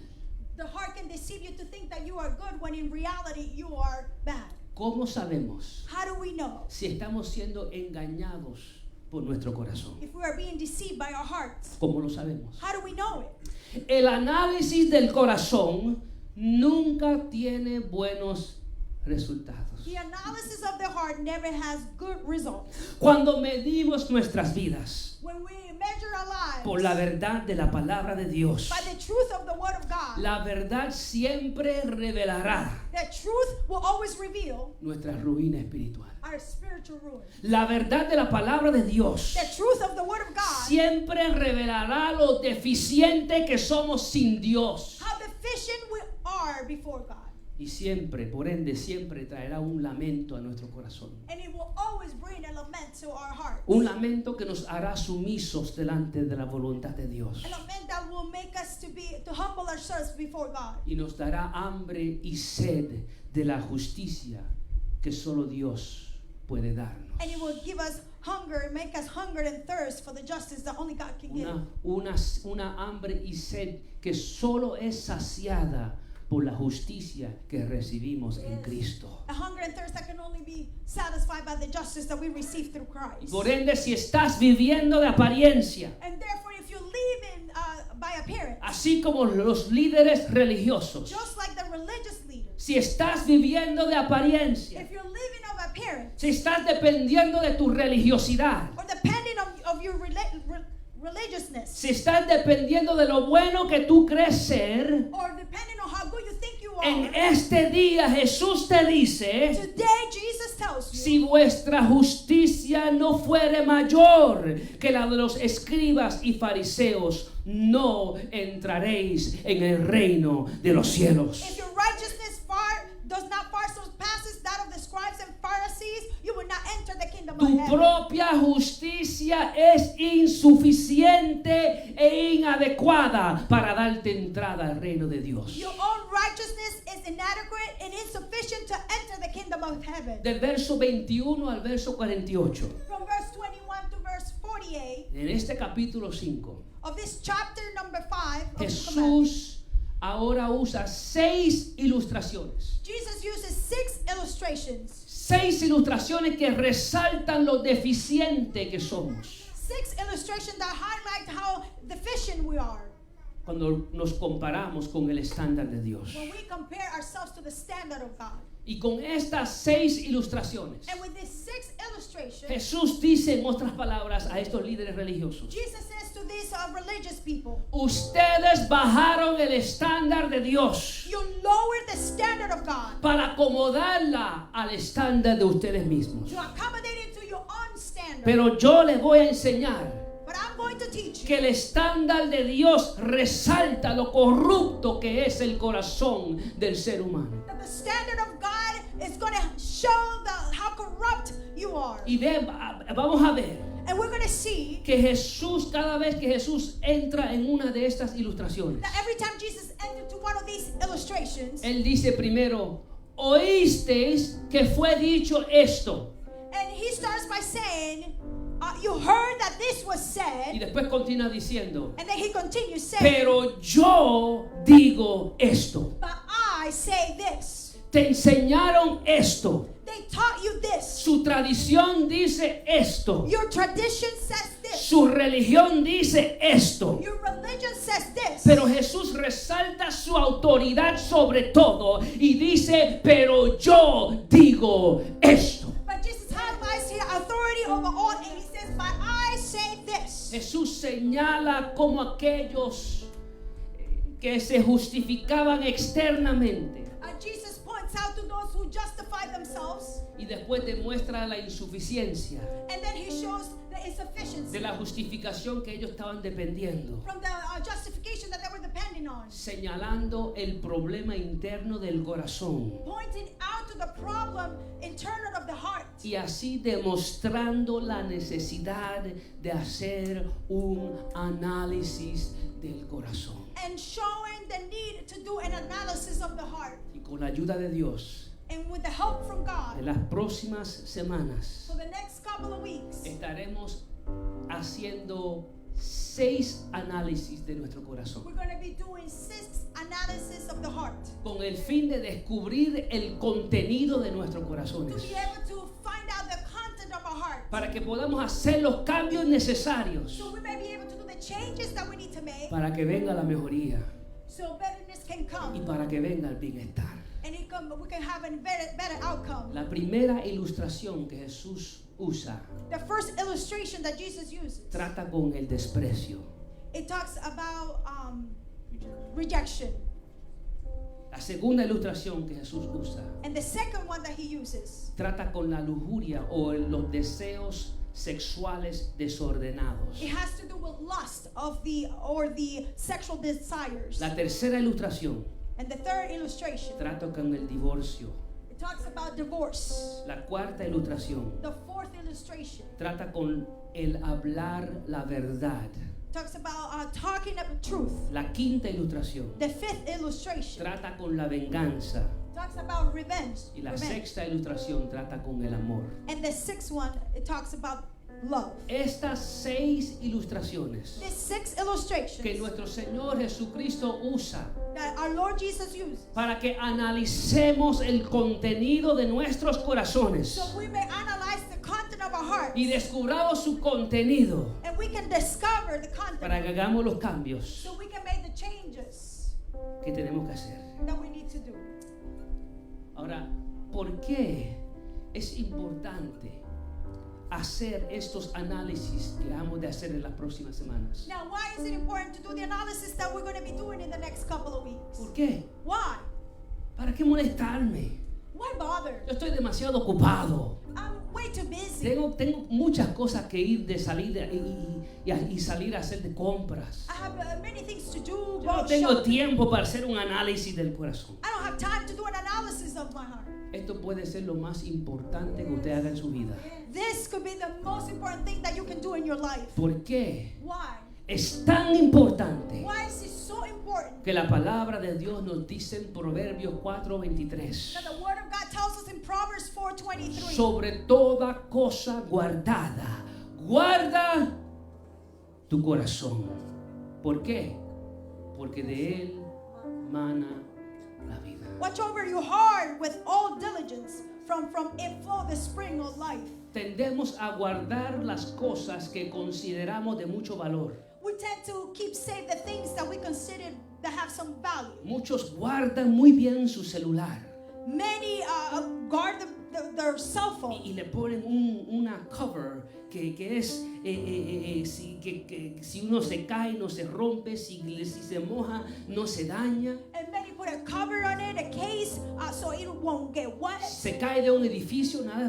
B: the heart can deceive you to think that you are good when in reality you are bad.
A: ¿Cómo sabemos
B: How do we know
A: si estamos siendo engañados por nuestro corazón?
B: if we are being deceived by our hearts?
A: ¿Cómo lo sabemos?
B: How do we know it?
A: El análisis del corazón nunca tiene buenos resultados.
B: The analysis of the heart never has good results.
A: Cuando medimos nuestras vidas
B: When we measure our lives
A: por la verdad de la palabra de Dios,
B: by the truth of the Word of God,
A: la verdad siempre revelará
B: the truth will always reveal
A: nuestra ruina espiritual.
B: our spiritual ruin.
A: La verdad de la palabra de Dios
B: The truth of the Word of God,
A: siempre revelará lo deficiente que somos sin Dios.
B: how deficient we are before God.
A: Y siempre, por ende, siempre traerá un lamento a nuestro corazón.
B: And it will always bring a lament to our heart.
A: Un lamento que nos hará sumisos delante de la voluntad de Dios.
B: A lament that will make us to humble ourselves before God.
A: Y nos dará hambre y sed de la justicia que solo Dios puede darnos.
B: And He will give us hunger, make us hunger and thirst for the justice that only God can give.
A: Una hambre y sed que solo es saciada por la justicia que recibimos en Cristo.
B: A hunger and thirst that can only be satisfied by the justice that we receive through Christ.
A: Por ende, si estás viviendo de apariencia,
B: And therefore, if you live in by appearance,
A: así como los líderes religiosos,
B: just like the religious leaders,
A: si estás viviendo de apariencia,
B: if you're living of appearance,
A: si estás dependiendo de tu religiosidad,
B: or depending of your religiousness,
A: si estás dependiendo de lo bueno que tú crees ser,
B: or depending on how good you think you
A: en
B: are,
A: este día Jesús te dice:
B: today Jesus tells you,
A: si vuestra justicia no fuere mayor que la de los escribas y fariseos, no entraréis en el reino de los cielos.
B: if your righteousness does not far surpasses that of the scribes and Pharisees, you will not enter the kingdom of
A: Tu
B: heaven.
A: propia justicia es insuficiente e inadecuada para darte entrada al reino de Dios.
B: Your own righteousness is inadequate and insufficient to enter the kingdom of heaven.
A: Del verso 21 al verso 48.
B: From verse 21 to verse 48
A: En este capítulo 5,
B: of this chapter number 5 of the commandment,
A: Jesús ahora usa 6 ilustraciones.
B: Jesus uses 6 illustrations.
A: 6 ilustraciones que resaltan lo deficiente que somos
B: 6 illustrations that highlight how deficient we are
A: cuando nos comparamos con el estándar de Dios.
B: when we compare ourselves to the standard of God.
A: Y con estas 6 ilustraciones,
B: And with these 6 illustrations,
A: Jesús dice en otras palabras a estos líderes religiosos:
B: Jesus says to these religious people,
A: ustedes bajaron el estándar de Dios
B: you lower the standard of God
A: para acomodarla al estándar de ustedes mismos.
B: to accommodate it to your own standard.
A: Pero yo les voy a enseñar
B: But I'm going to teach you
A: que el estándar de Dios resalta lo corrupto que es el corazón del ser humano.
B: that the standard of God is going to show how corrupt you are.
A: Y vamos a ver
B: And we're going to see
A: que Jesús, cada vez que Jesús entra en una de estas ilustraciones,
B: that every time Jesus entered to one of these illustrations,
A: Él dice primero: oísteis que fue dicho esto.
B: and he starts by saying, you heard that this was
A: Y
B: said,
A: después continúa diciendo:
B: and then he continues saying,
A: pero yo digo esto.
B: but I say this.
A: Te enseñaron esto.
B: They taught you this.
A: Su tradición dice esto.
B: Your tradition says this.
A: Su religión dice esto.
B: Your religion says this.
A: Pero Jesús resalta su autoridad sobre todo y dice: pero yo digo esto.
B: But Jesus highlights his authority over all, and he says, but I say this.
A: Jesús señala como aquellos que se justificaban externamente
B: Jesus points out to those who justify themselves,
A: y después demuestra la insuficiencia
B: and then he shows the insufficiency
A: de la justificación que ellos estaban dependiendo,
B: from the justification that they were depending on,
A: señalando el problema interno del corazón
B: pointing out to the problem internal of the heart,
A: y así demostrando la necesidad de hacer un análisis del corazón.
B: and showing the need to do an analysis of the heart.
A: Y con la ayuda de Dios,
B: And with the help from God,
A: en las próximas semanas
B: for the next couple of weeks,
A: estaremos haciendo 6 análisis de nuestro corazón,
B: we're going to be doing 6 analysis of the heart
A: con el fin de descubrir el contenido de nuestros
B: to
A: corazones,
B: be able to find out the content of our heart,
A: para que podamos hacer los cambios necesarios
B: so we may be able to do the changes that we need to make,
A: para que venga la mejoría
B: so betterness can
A: y
B: come,
A: para que venga el bienestar.
B: and we can have a better outcome.
A: La primera ilustración que Jesús usa
B: The first illustration that Jesus uses,
A: trata con el desprecio.
B: it talks about rejection.
A: La segunda ilustración que Jesús usa
B: And the second one that he uses
A: trata con la lujuria o los deseos sexuales desordenados.
B: it has to do with lust of the sexual desires.
A: La tercera ilustración
B: And the third illustration,
A: trata con el divorcio.
B: it talks about divorce.
A: La cuarta ilustración
B: The fourth illustration
A: trata con el hablar la verdad.
B: talks about talking about truth.
A: La quinta ilustración
B: The fifth illustration
A: trata con la venganza.
B: talks about revenge.
A: Y la
B: Revenge.
A: sexta ilustración trata con el amor.
B: And the sixth one, it talks about love.
A: Estas 6 ilustraciones
B: These 6 illustrations
A: que nuestro Señor Jesucristo usa
B: that our Lord Jesus used,
A: para que analicemos el contenido de nuestros corazones
B: so we may analyze the content of our heart,
A: y descubramos su contenido
B: and we can discover the
A: para
B: content,
A: que hagamos los cambios
B: so we can make the changes
A: que tenemos que hacer.
B: that we need to do.
A: Ahora, ¿por qué es importante hacer estos análisis que vamos de hacer en las próximas semanas?
B: Now, why is it important to do the analysis that we're going to be doing in the next couple of weeks?
A: ¿Por qué?
B: Why?
A: ¿Para qué molestarme?
B: Why bother?
A: Yo estoy demasiado ocupado.
B: I'm way too busy.
A: Tengo muchas cosas que ir de salir y salir a hacer de compras.
B: I have many things to do.
A: Yo no
B: Go
A: tengo
B: shopping.
A: tiempo para hacer un análisis del corazón.
B: I don't have time to do an analysis of my heart.
A: Esto puede ser lo más importante que usted haga en su vida.
B: This could be the most important thing that you can do in your life.
A: ¿Por qué?
B: Why?
A: Es tan importante
B: Why is it so important
A: que la palabra de Dios nos dice en Proverbios 4:23.
B: that the Word of God tells us in Proverbs 4:23?
A: Sobre toda cosa guardada, guarda tu corazón. ¿Por qué? Porque de él mana la vida.
B: Watch over your heart with all diligence. From it flow the spring of life.
A: Tendemos a guardar las cosas que consideramos de mucho valor.
B: We tend to keep safe the things that we consider that have some value.
A: Muchos guardan muy bien su celular
B: Many guard their cell phone.
A: y le ponen una cover que es si uno se cae no se rompe, si se moja no se daña.
B: And many put a cover on it, a case, so it won't get wet.
A: Se cae de un edificio, nada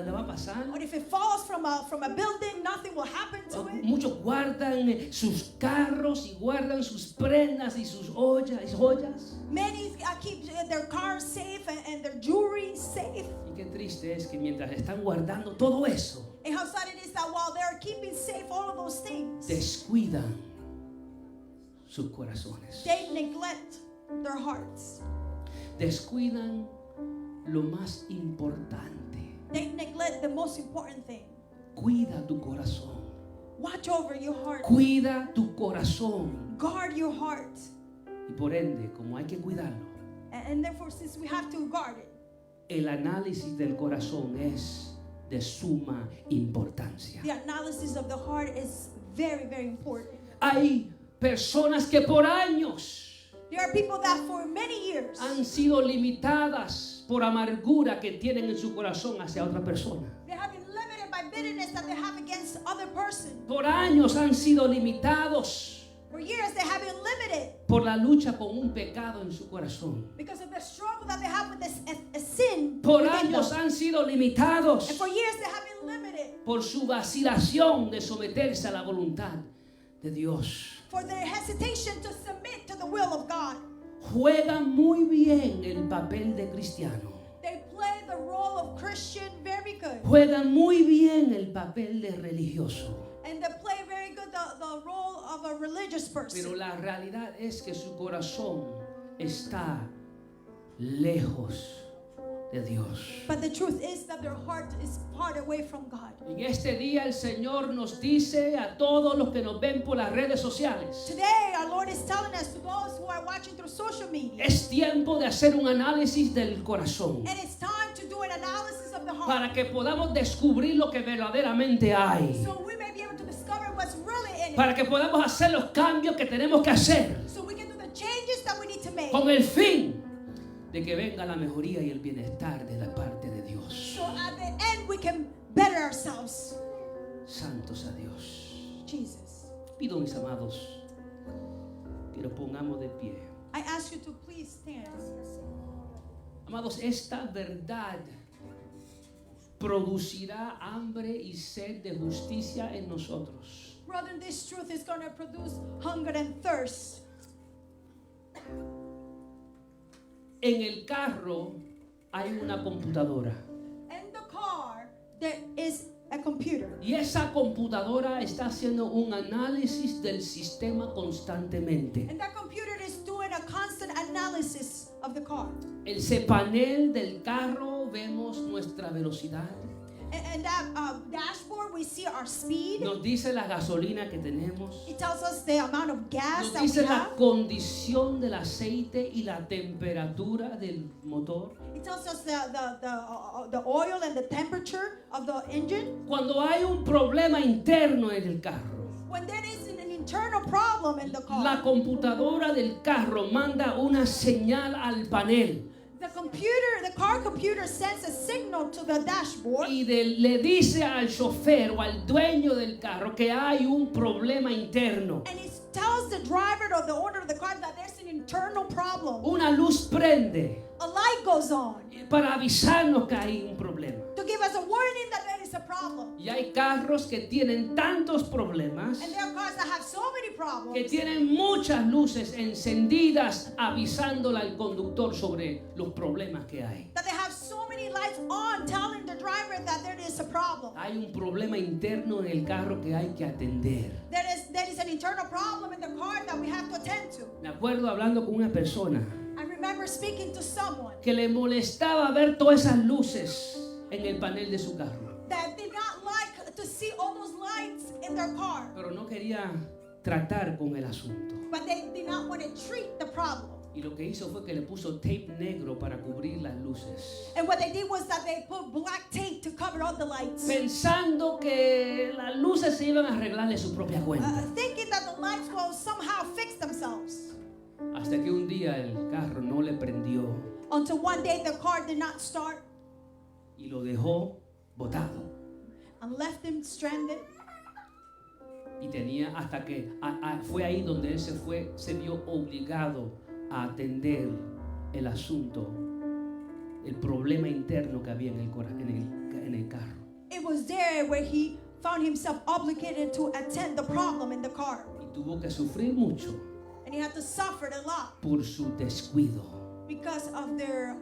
A: le va a pasar.
B: Or if it falls from a building, nothing will happen to it.
A: Muchos guardan sus carros y guardan sus prendas y sus joyas.
B: Many keep their cars safe and their jewelry safe.
A: Y qué triste es que mientras están guardando todo eso,
B: And how sad it is that while they're keeping safe all of those things,
A: descuidan sus corazones.
B: they neglect their hearts.
A: Descuidan lo más importante.
B: They neglect the most important thing.
A: Cuida tu corazón.
B: Watch over your heart.
A: Cuida tu corazón.
B: Guard your heart.
A: Y por ende, como hay que cuidarlo,
B: And therefore, since we have to guard it,
A: el análisis del corazón es de suma importancia.
B: the analysis of the heart is very, very important.
A: Hay personas que por años
B: There are people that for many years
A: han sido limitadas por amargura que tienen en su corazón hacia otra persona.
B: they have been limited by bitterness that they have against other person.
A: Por años han sido limitados
B: For years they have been limited
A: por la lucha con un pecado en su corazón.
B: because of the struggle that they have with this a sin.
A: Por
B: within
A: años
B: them.
A: han sido limitados
B: And for years they have been limited
A: por su vacilación de someterse a la voluntad de Dios.
B: for their hesitation to submit to the will of God.
A: Juegan muy bien el papel de cristiano.
B: They play the role of Christian very good.
A: Juegan muy bien el papel de religioso.
B: And they play very good the role of a religious
A: Pero
B: person.
A: la realidad es que su corazón está lejos de Dios.
B: But the truth is that their heart is far away from God.
A: En este día el Señor nos dice a todos los que nos ven por las redes sociales:
B: Today, our Lord is telling us to those who are watching through social media,
A: es tiempo de hacer un análisis del corazón
B: and it's time to do an analysis of the heart,
A: para que podamos descubrir lo que verdaderamente hay,
B: so we may be able to discover what's really in it,
A: para que podamos hacer los cambios que tenemos que hacer
B: so we can do the changes that we need to make,
A: con el fin de que venga la mejoría y el bienestar de la parte de Dios.
B: so at the end we can better ourselves.
A: Santos a Dios.
B: Jesus,
A: Pido, mis amados, que nos pongamos de pie.
B: I ask you to please stand.
A: Amados, esta verdad producirá hambre y sed de justicia en nosotros.
B: Brother, this truth is going to produce hunger and thirst.
A: En el carro hay una computadora
B: In the car, there is a computer.
A: y esa computadora está haciendo un análisis del sistema constantemente.
B: And that computer is doing a constant analysis of the car.
A: Ese panel del carro vemos nuestra velocidad.
B: And that dashboard, we see our speed.
A: Nos dice la gasolina que tenemos.
B: It tells us the amount of gas
A: Nos
B: that we
A: dice la
B: have.
A: condición del aceite y la temperatura del motor.
B: It tells us the oil and the temperature of the engine.
A: Cuando hay un problema interno en el carro,
B: When there is an internal problem in the car,
A: la computadora del carro manda una señal al panel
B: the car computer sends a signal to the dashboard.
A: y le dice al chofer o al dueño del carro que hay un problema interno.
B: And it tells the driver or the owner of the car that there's an internal problem.
A: Una luz prende
B: A light goes on
A: para avisarnos que hay un problema.
B: to give us a warning that there is a problem.
A: Y hay carros que tienen tantos problemas
B: And there are cars that have so many
A: que
B: problems
A: tienen muchas luces encendidas avisándole al conductor sobre los problemas que hay.
B: that they have so many lights on telling the driver that there is a problem.
A: Hay un problema interno en el carro que hay que atender.
B: There is an internal problem in the car that we have to attend to.
A: Me acuerdo hablando con una persona
B: I remember speaking to someone
A: que le molestaba ver todas esas luces en el panel de su carro,
B: that did not like to see all those lights in their car,
A: pero no quería tratar con el asunto.
B: but they did not want to treat the problem.
A: Y lo que hizo fue que le puso tape negro para cubrir las luces,
B: And what they did was that they put black tape to cover all the lights,
A: pensando que las luces se iban a arreglar de su propia cuenta.
B: thinking that the lights will somehow fix themselves.
A: Hasta que un día el carro no le prendió
B: Until one day the car did not start
A: y lo dejó botado.
B: and left him stranded.
A: Y tenía hasta que fue ahí donde él se vio obligado a atender el asunto, el problema interno que había en el carro.
B: It was there where he found himself obligated to attend the problem in the car.
A: Y tuvo que sufrir mucho
B: And he had to suffer a lot
A: por su descuido.
B: because of their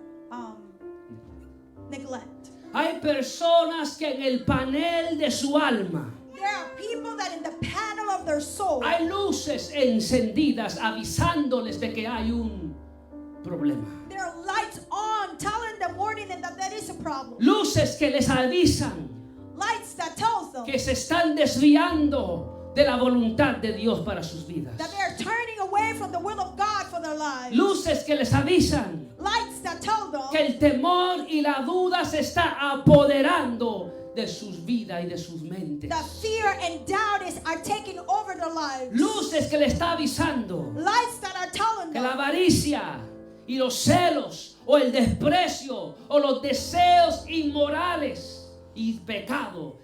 B: neglect.
A: Hay personas que en el panel de su alma
B: There are people that in the panel of their soul,
A: hay luces encendidas avisándoles de que hay un problema.
B: there are lights on telling them, warning them that there is a problem.
A: Luces que les avisan
B: Lights that tells them
A: que se están desviando de la voluntad de Dios para sus vidas.
B: that they are turning away from the will of God for their lives.
A: Luces que les avisan
B: Lights that tell them
A: que el temor y la duda se está apoderando de sus vidas y de sus mentes.
B: that fear and doubt are taking over their lives.
A: Luces que le está avisando
B: Lights that are telling
A: que la
B: them
A: avaricia y los celos o el desprecio o los deseos inmorales y pecado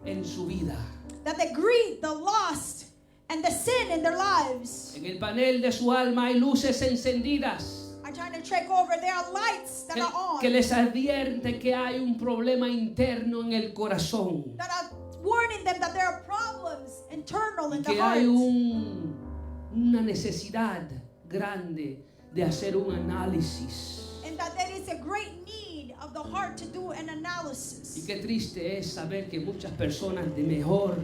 A: en su vida.
B: that the greed, the lust, and the sin in their lives
A: En el panel de su alma hay luces encendidas
B: are trying to take over. There are lights that are on
A: que les advierte que hay un problema interno en el corazón,
B: that are warning them that there are problems internal in the
A: que
B: heart.
A: hay una necesidad grande de hacer un análisis.
B: And that there is a great need of the heart to do an analysis.
A: Y qué triste es saber que muchas personas de mejor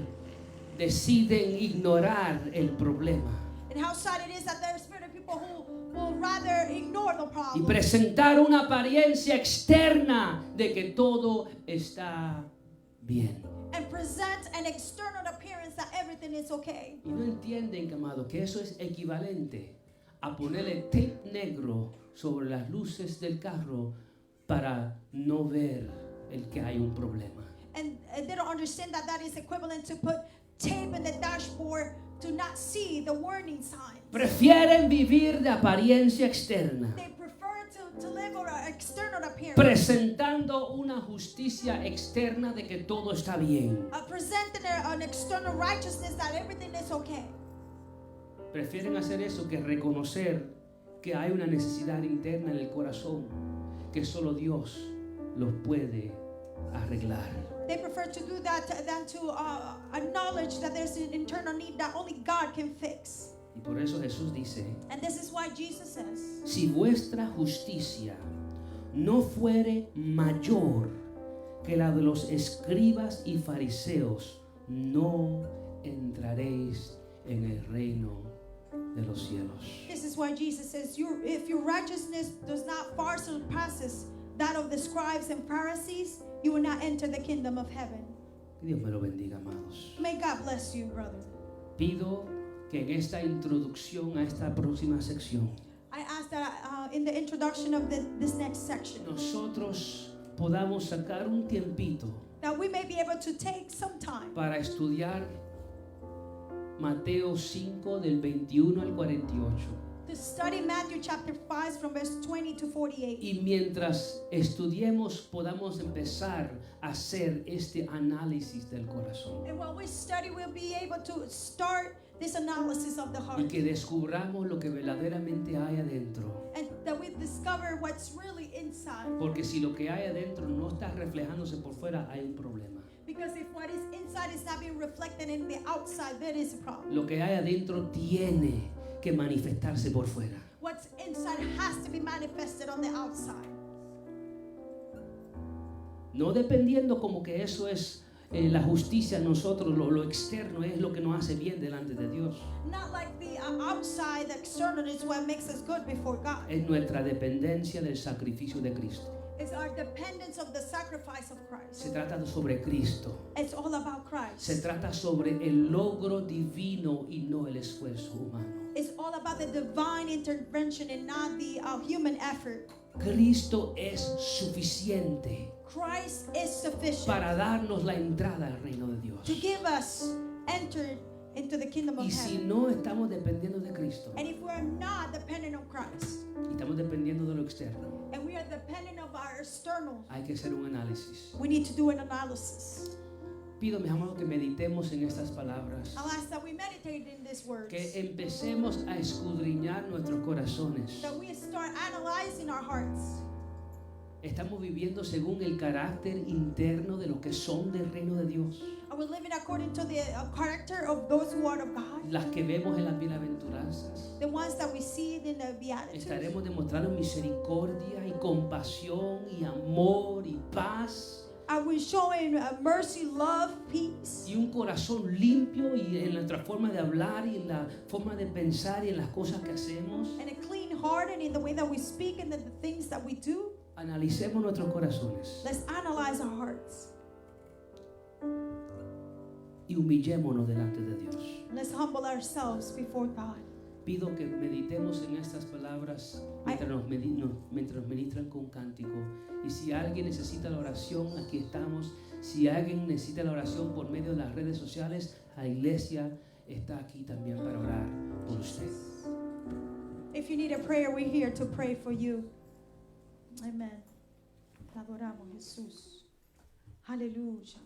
A: deciden ignorar el problema
B: And how sad it is that there are spirit people who will rather ignore the
A: y
B: problem
A: presentar una apariencia externa de que todo está bien.
B: and present an external appearance that everything is okay.
A: Y no entienden, amado, que eso es equivalente a ponerle tape negro sobre las luces del carro para no ver el que hay un problema.
B: And they don't understand that that is equivalent to put tape in the dashboard to not see the warning signs.
A: Prefieren vivir de apariencia externa,
B: They prefer to live with an external appearance.
A: presentando una justicia externa de que todo está bien.
B: Presenting an external righteousness that everything is okay.
A: Prefieren hacer eso que reconocer que hay una necesidad interna en el corazón que solo Dios los puede arreglar.
B: They prefer to do that than to acknowledge that there's an internal need that only God can fix.
A: Y por eso Jesús dice:
B: And this is why Jesus says,
A: si vuestra justicia no fuere mayor que la de los escribas y fariseos, no entraréis en el reino de los cielos.
B: this is is why Jesus says, if your righteousness does not far surpasses that of the scribes and Pharisees, you will not enter the kingdom of heaven.
A: Que Dios me lo bendiga, amados.
B: May God bless you, brother.
A: Pido que en esta introducción a esta próxima sección,
B: I ask that in the introduction of this next section,
A: nosotros podamos sacar un tiempito
B: that we may be able to take some time
A: para estudiar Mateo 5 del 21 al 48.
B: to study Matthew chapter 5 from verse 20 to 48.
A: Y mientras estudiemos podamos empezar a hacer este análisis del corazón.
B: And while we study, we'll be able to start this analysis of the
A: Y
B: heart.
A: que descubramos lo que verdaderamente hay adentro.
B: And that we discover what's really inside.
A: Porque si lo que hay adentro no está reflejándose por fuera, hay un problema.
B: Because if what is inside is not being reflected in the outside, there is a problem.
A: Lo que hay adentro tiene que manifestarse por fuera.
B: What's inside has to be manifested on the outside.
A: No dependiendo como que eso es la justicia en nosotros, lo externo es lo que nos hace bien delante de Dios.
B: Not like the outside, the external is what makes us good before God.
A: Es nuestra dependencia del sacrificio de Cristo.
B: It's our dependence of the sacrifice of Christ.
A: Se trata sobre Cristo.
B: It's all about Christ.
A: Se trata sobre el logro divino y no el esfuerzo humano.
B: It's all about the divine intervention and not the human effort.
A: Cristo es suficiente
B: Christ is sufficient
A: para darnos la entrada al reino de Dios.
B: to give us entered into the kingdom of
A: Y si
B: heaven.
A: no estamos dependiendo de Cristo
B: And if we're not dependent on Christ,
A: y estamos dependiendo de lo externo,
B: and we are dependent of our external,
A: hay que hacer un análisis.
B: we need to do an analysis.
A: Pido, mis amados, que meditemos en estas palabras,
B: I'll ask that we meditate in these words,
A: que empecemos a escudriñar nuestros corazones.
B: that we start analyzing our hearts.
A: Estamos viviendo según el carácter interno de los que son del reino de Dios,
B: Are we living according to the character of those who are of God?
A: las que vemos en las bienaventuranzas.
B: The ones that we see in the Beatitudes?
A: Estaremos demostrando misericordia y compasión y amor y paz
B: Are we showing mercy, love, peace?
A: y un corazón limpio y en nuestra forma de hablar y en la forma de pensar y en las cosas que hacemos?
B: And a clean heart and in the way that we speak and the things that we do?
A: Analicemos nuestros corazones
B: Let's analyze our hearts.
A: y humillémonos delante de Dios.
B: Let's humble ourselves before God.
A: Pido que meditemos en estas palabras mientras nos ministran con cántico. Y si alguien necesita la oración, aquí estamos. Si alguien necesita la oración por medio de las redes sociales, la iglesia está aquí también para orar por usted.
B: If you need a prayer, we're here to pray for you. Amen. Te adoramos, Jesús. Aleluya.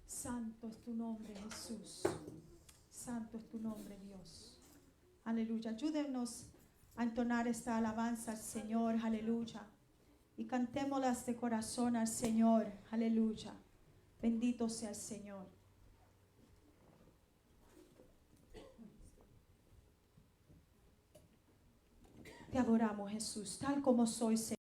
B: Santo es tu nombre, Jesús. Santo es tu nombre, Dios. Aleluya. Ayúdenos a entonar esta alabanza al Señor. Aleluya. Y cantémoslas de corazón al Señor. Aleluya. Bendito sea el Señor. Te adoramos, Jesús, tal como soy, Señor.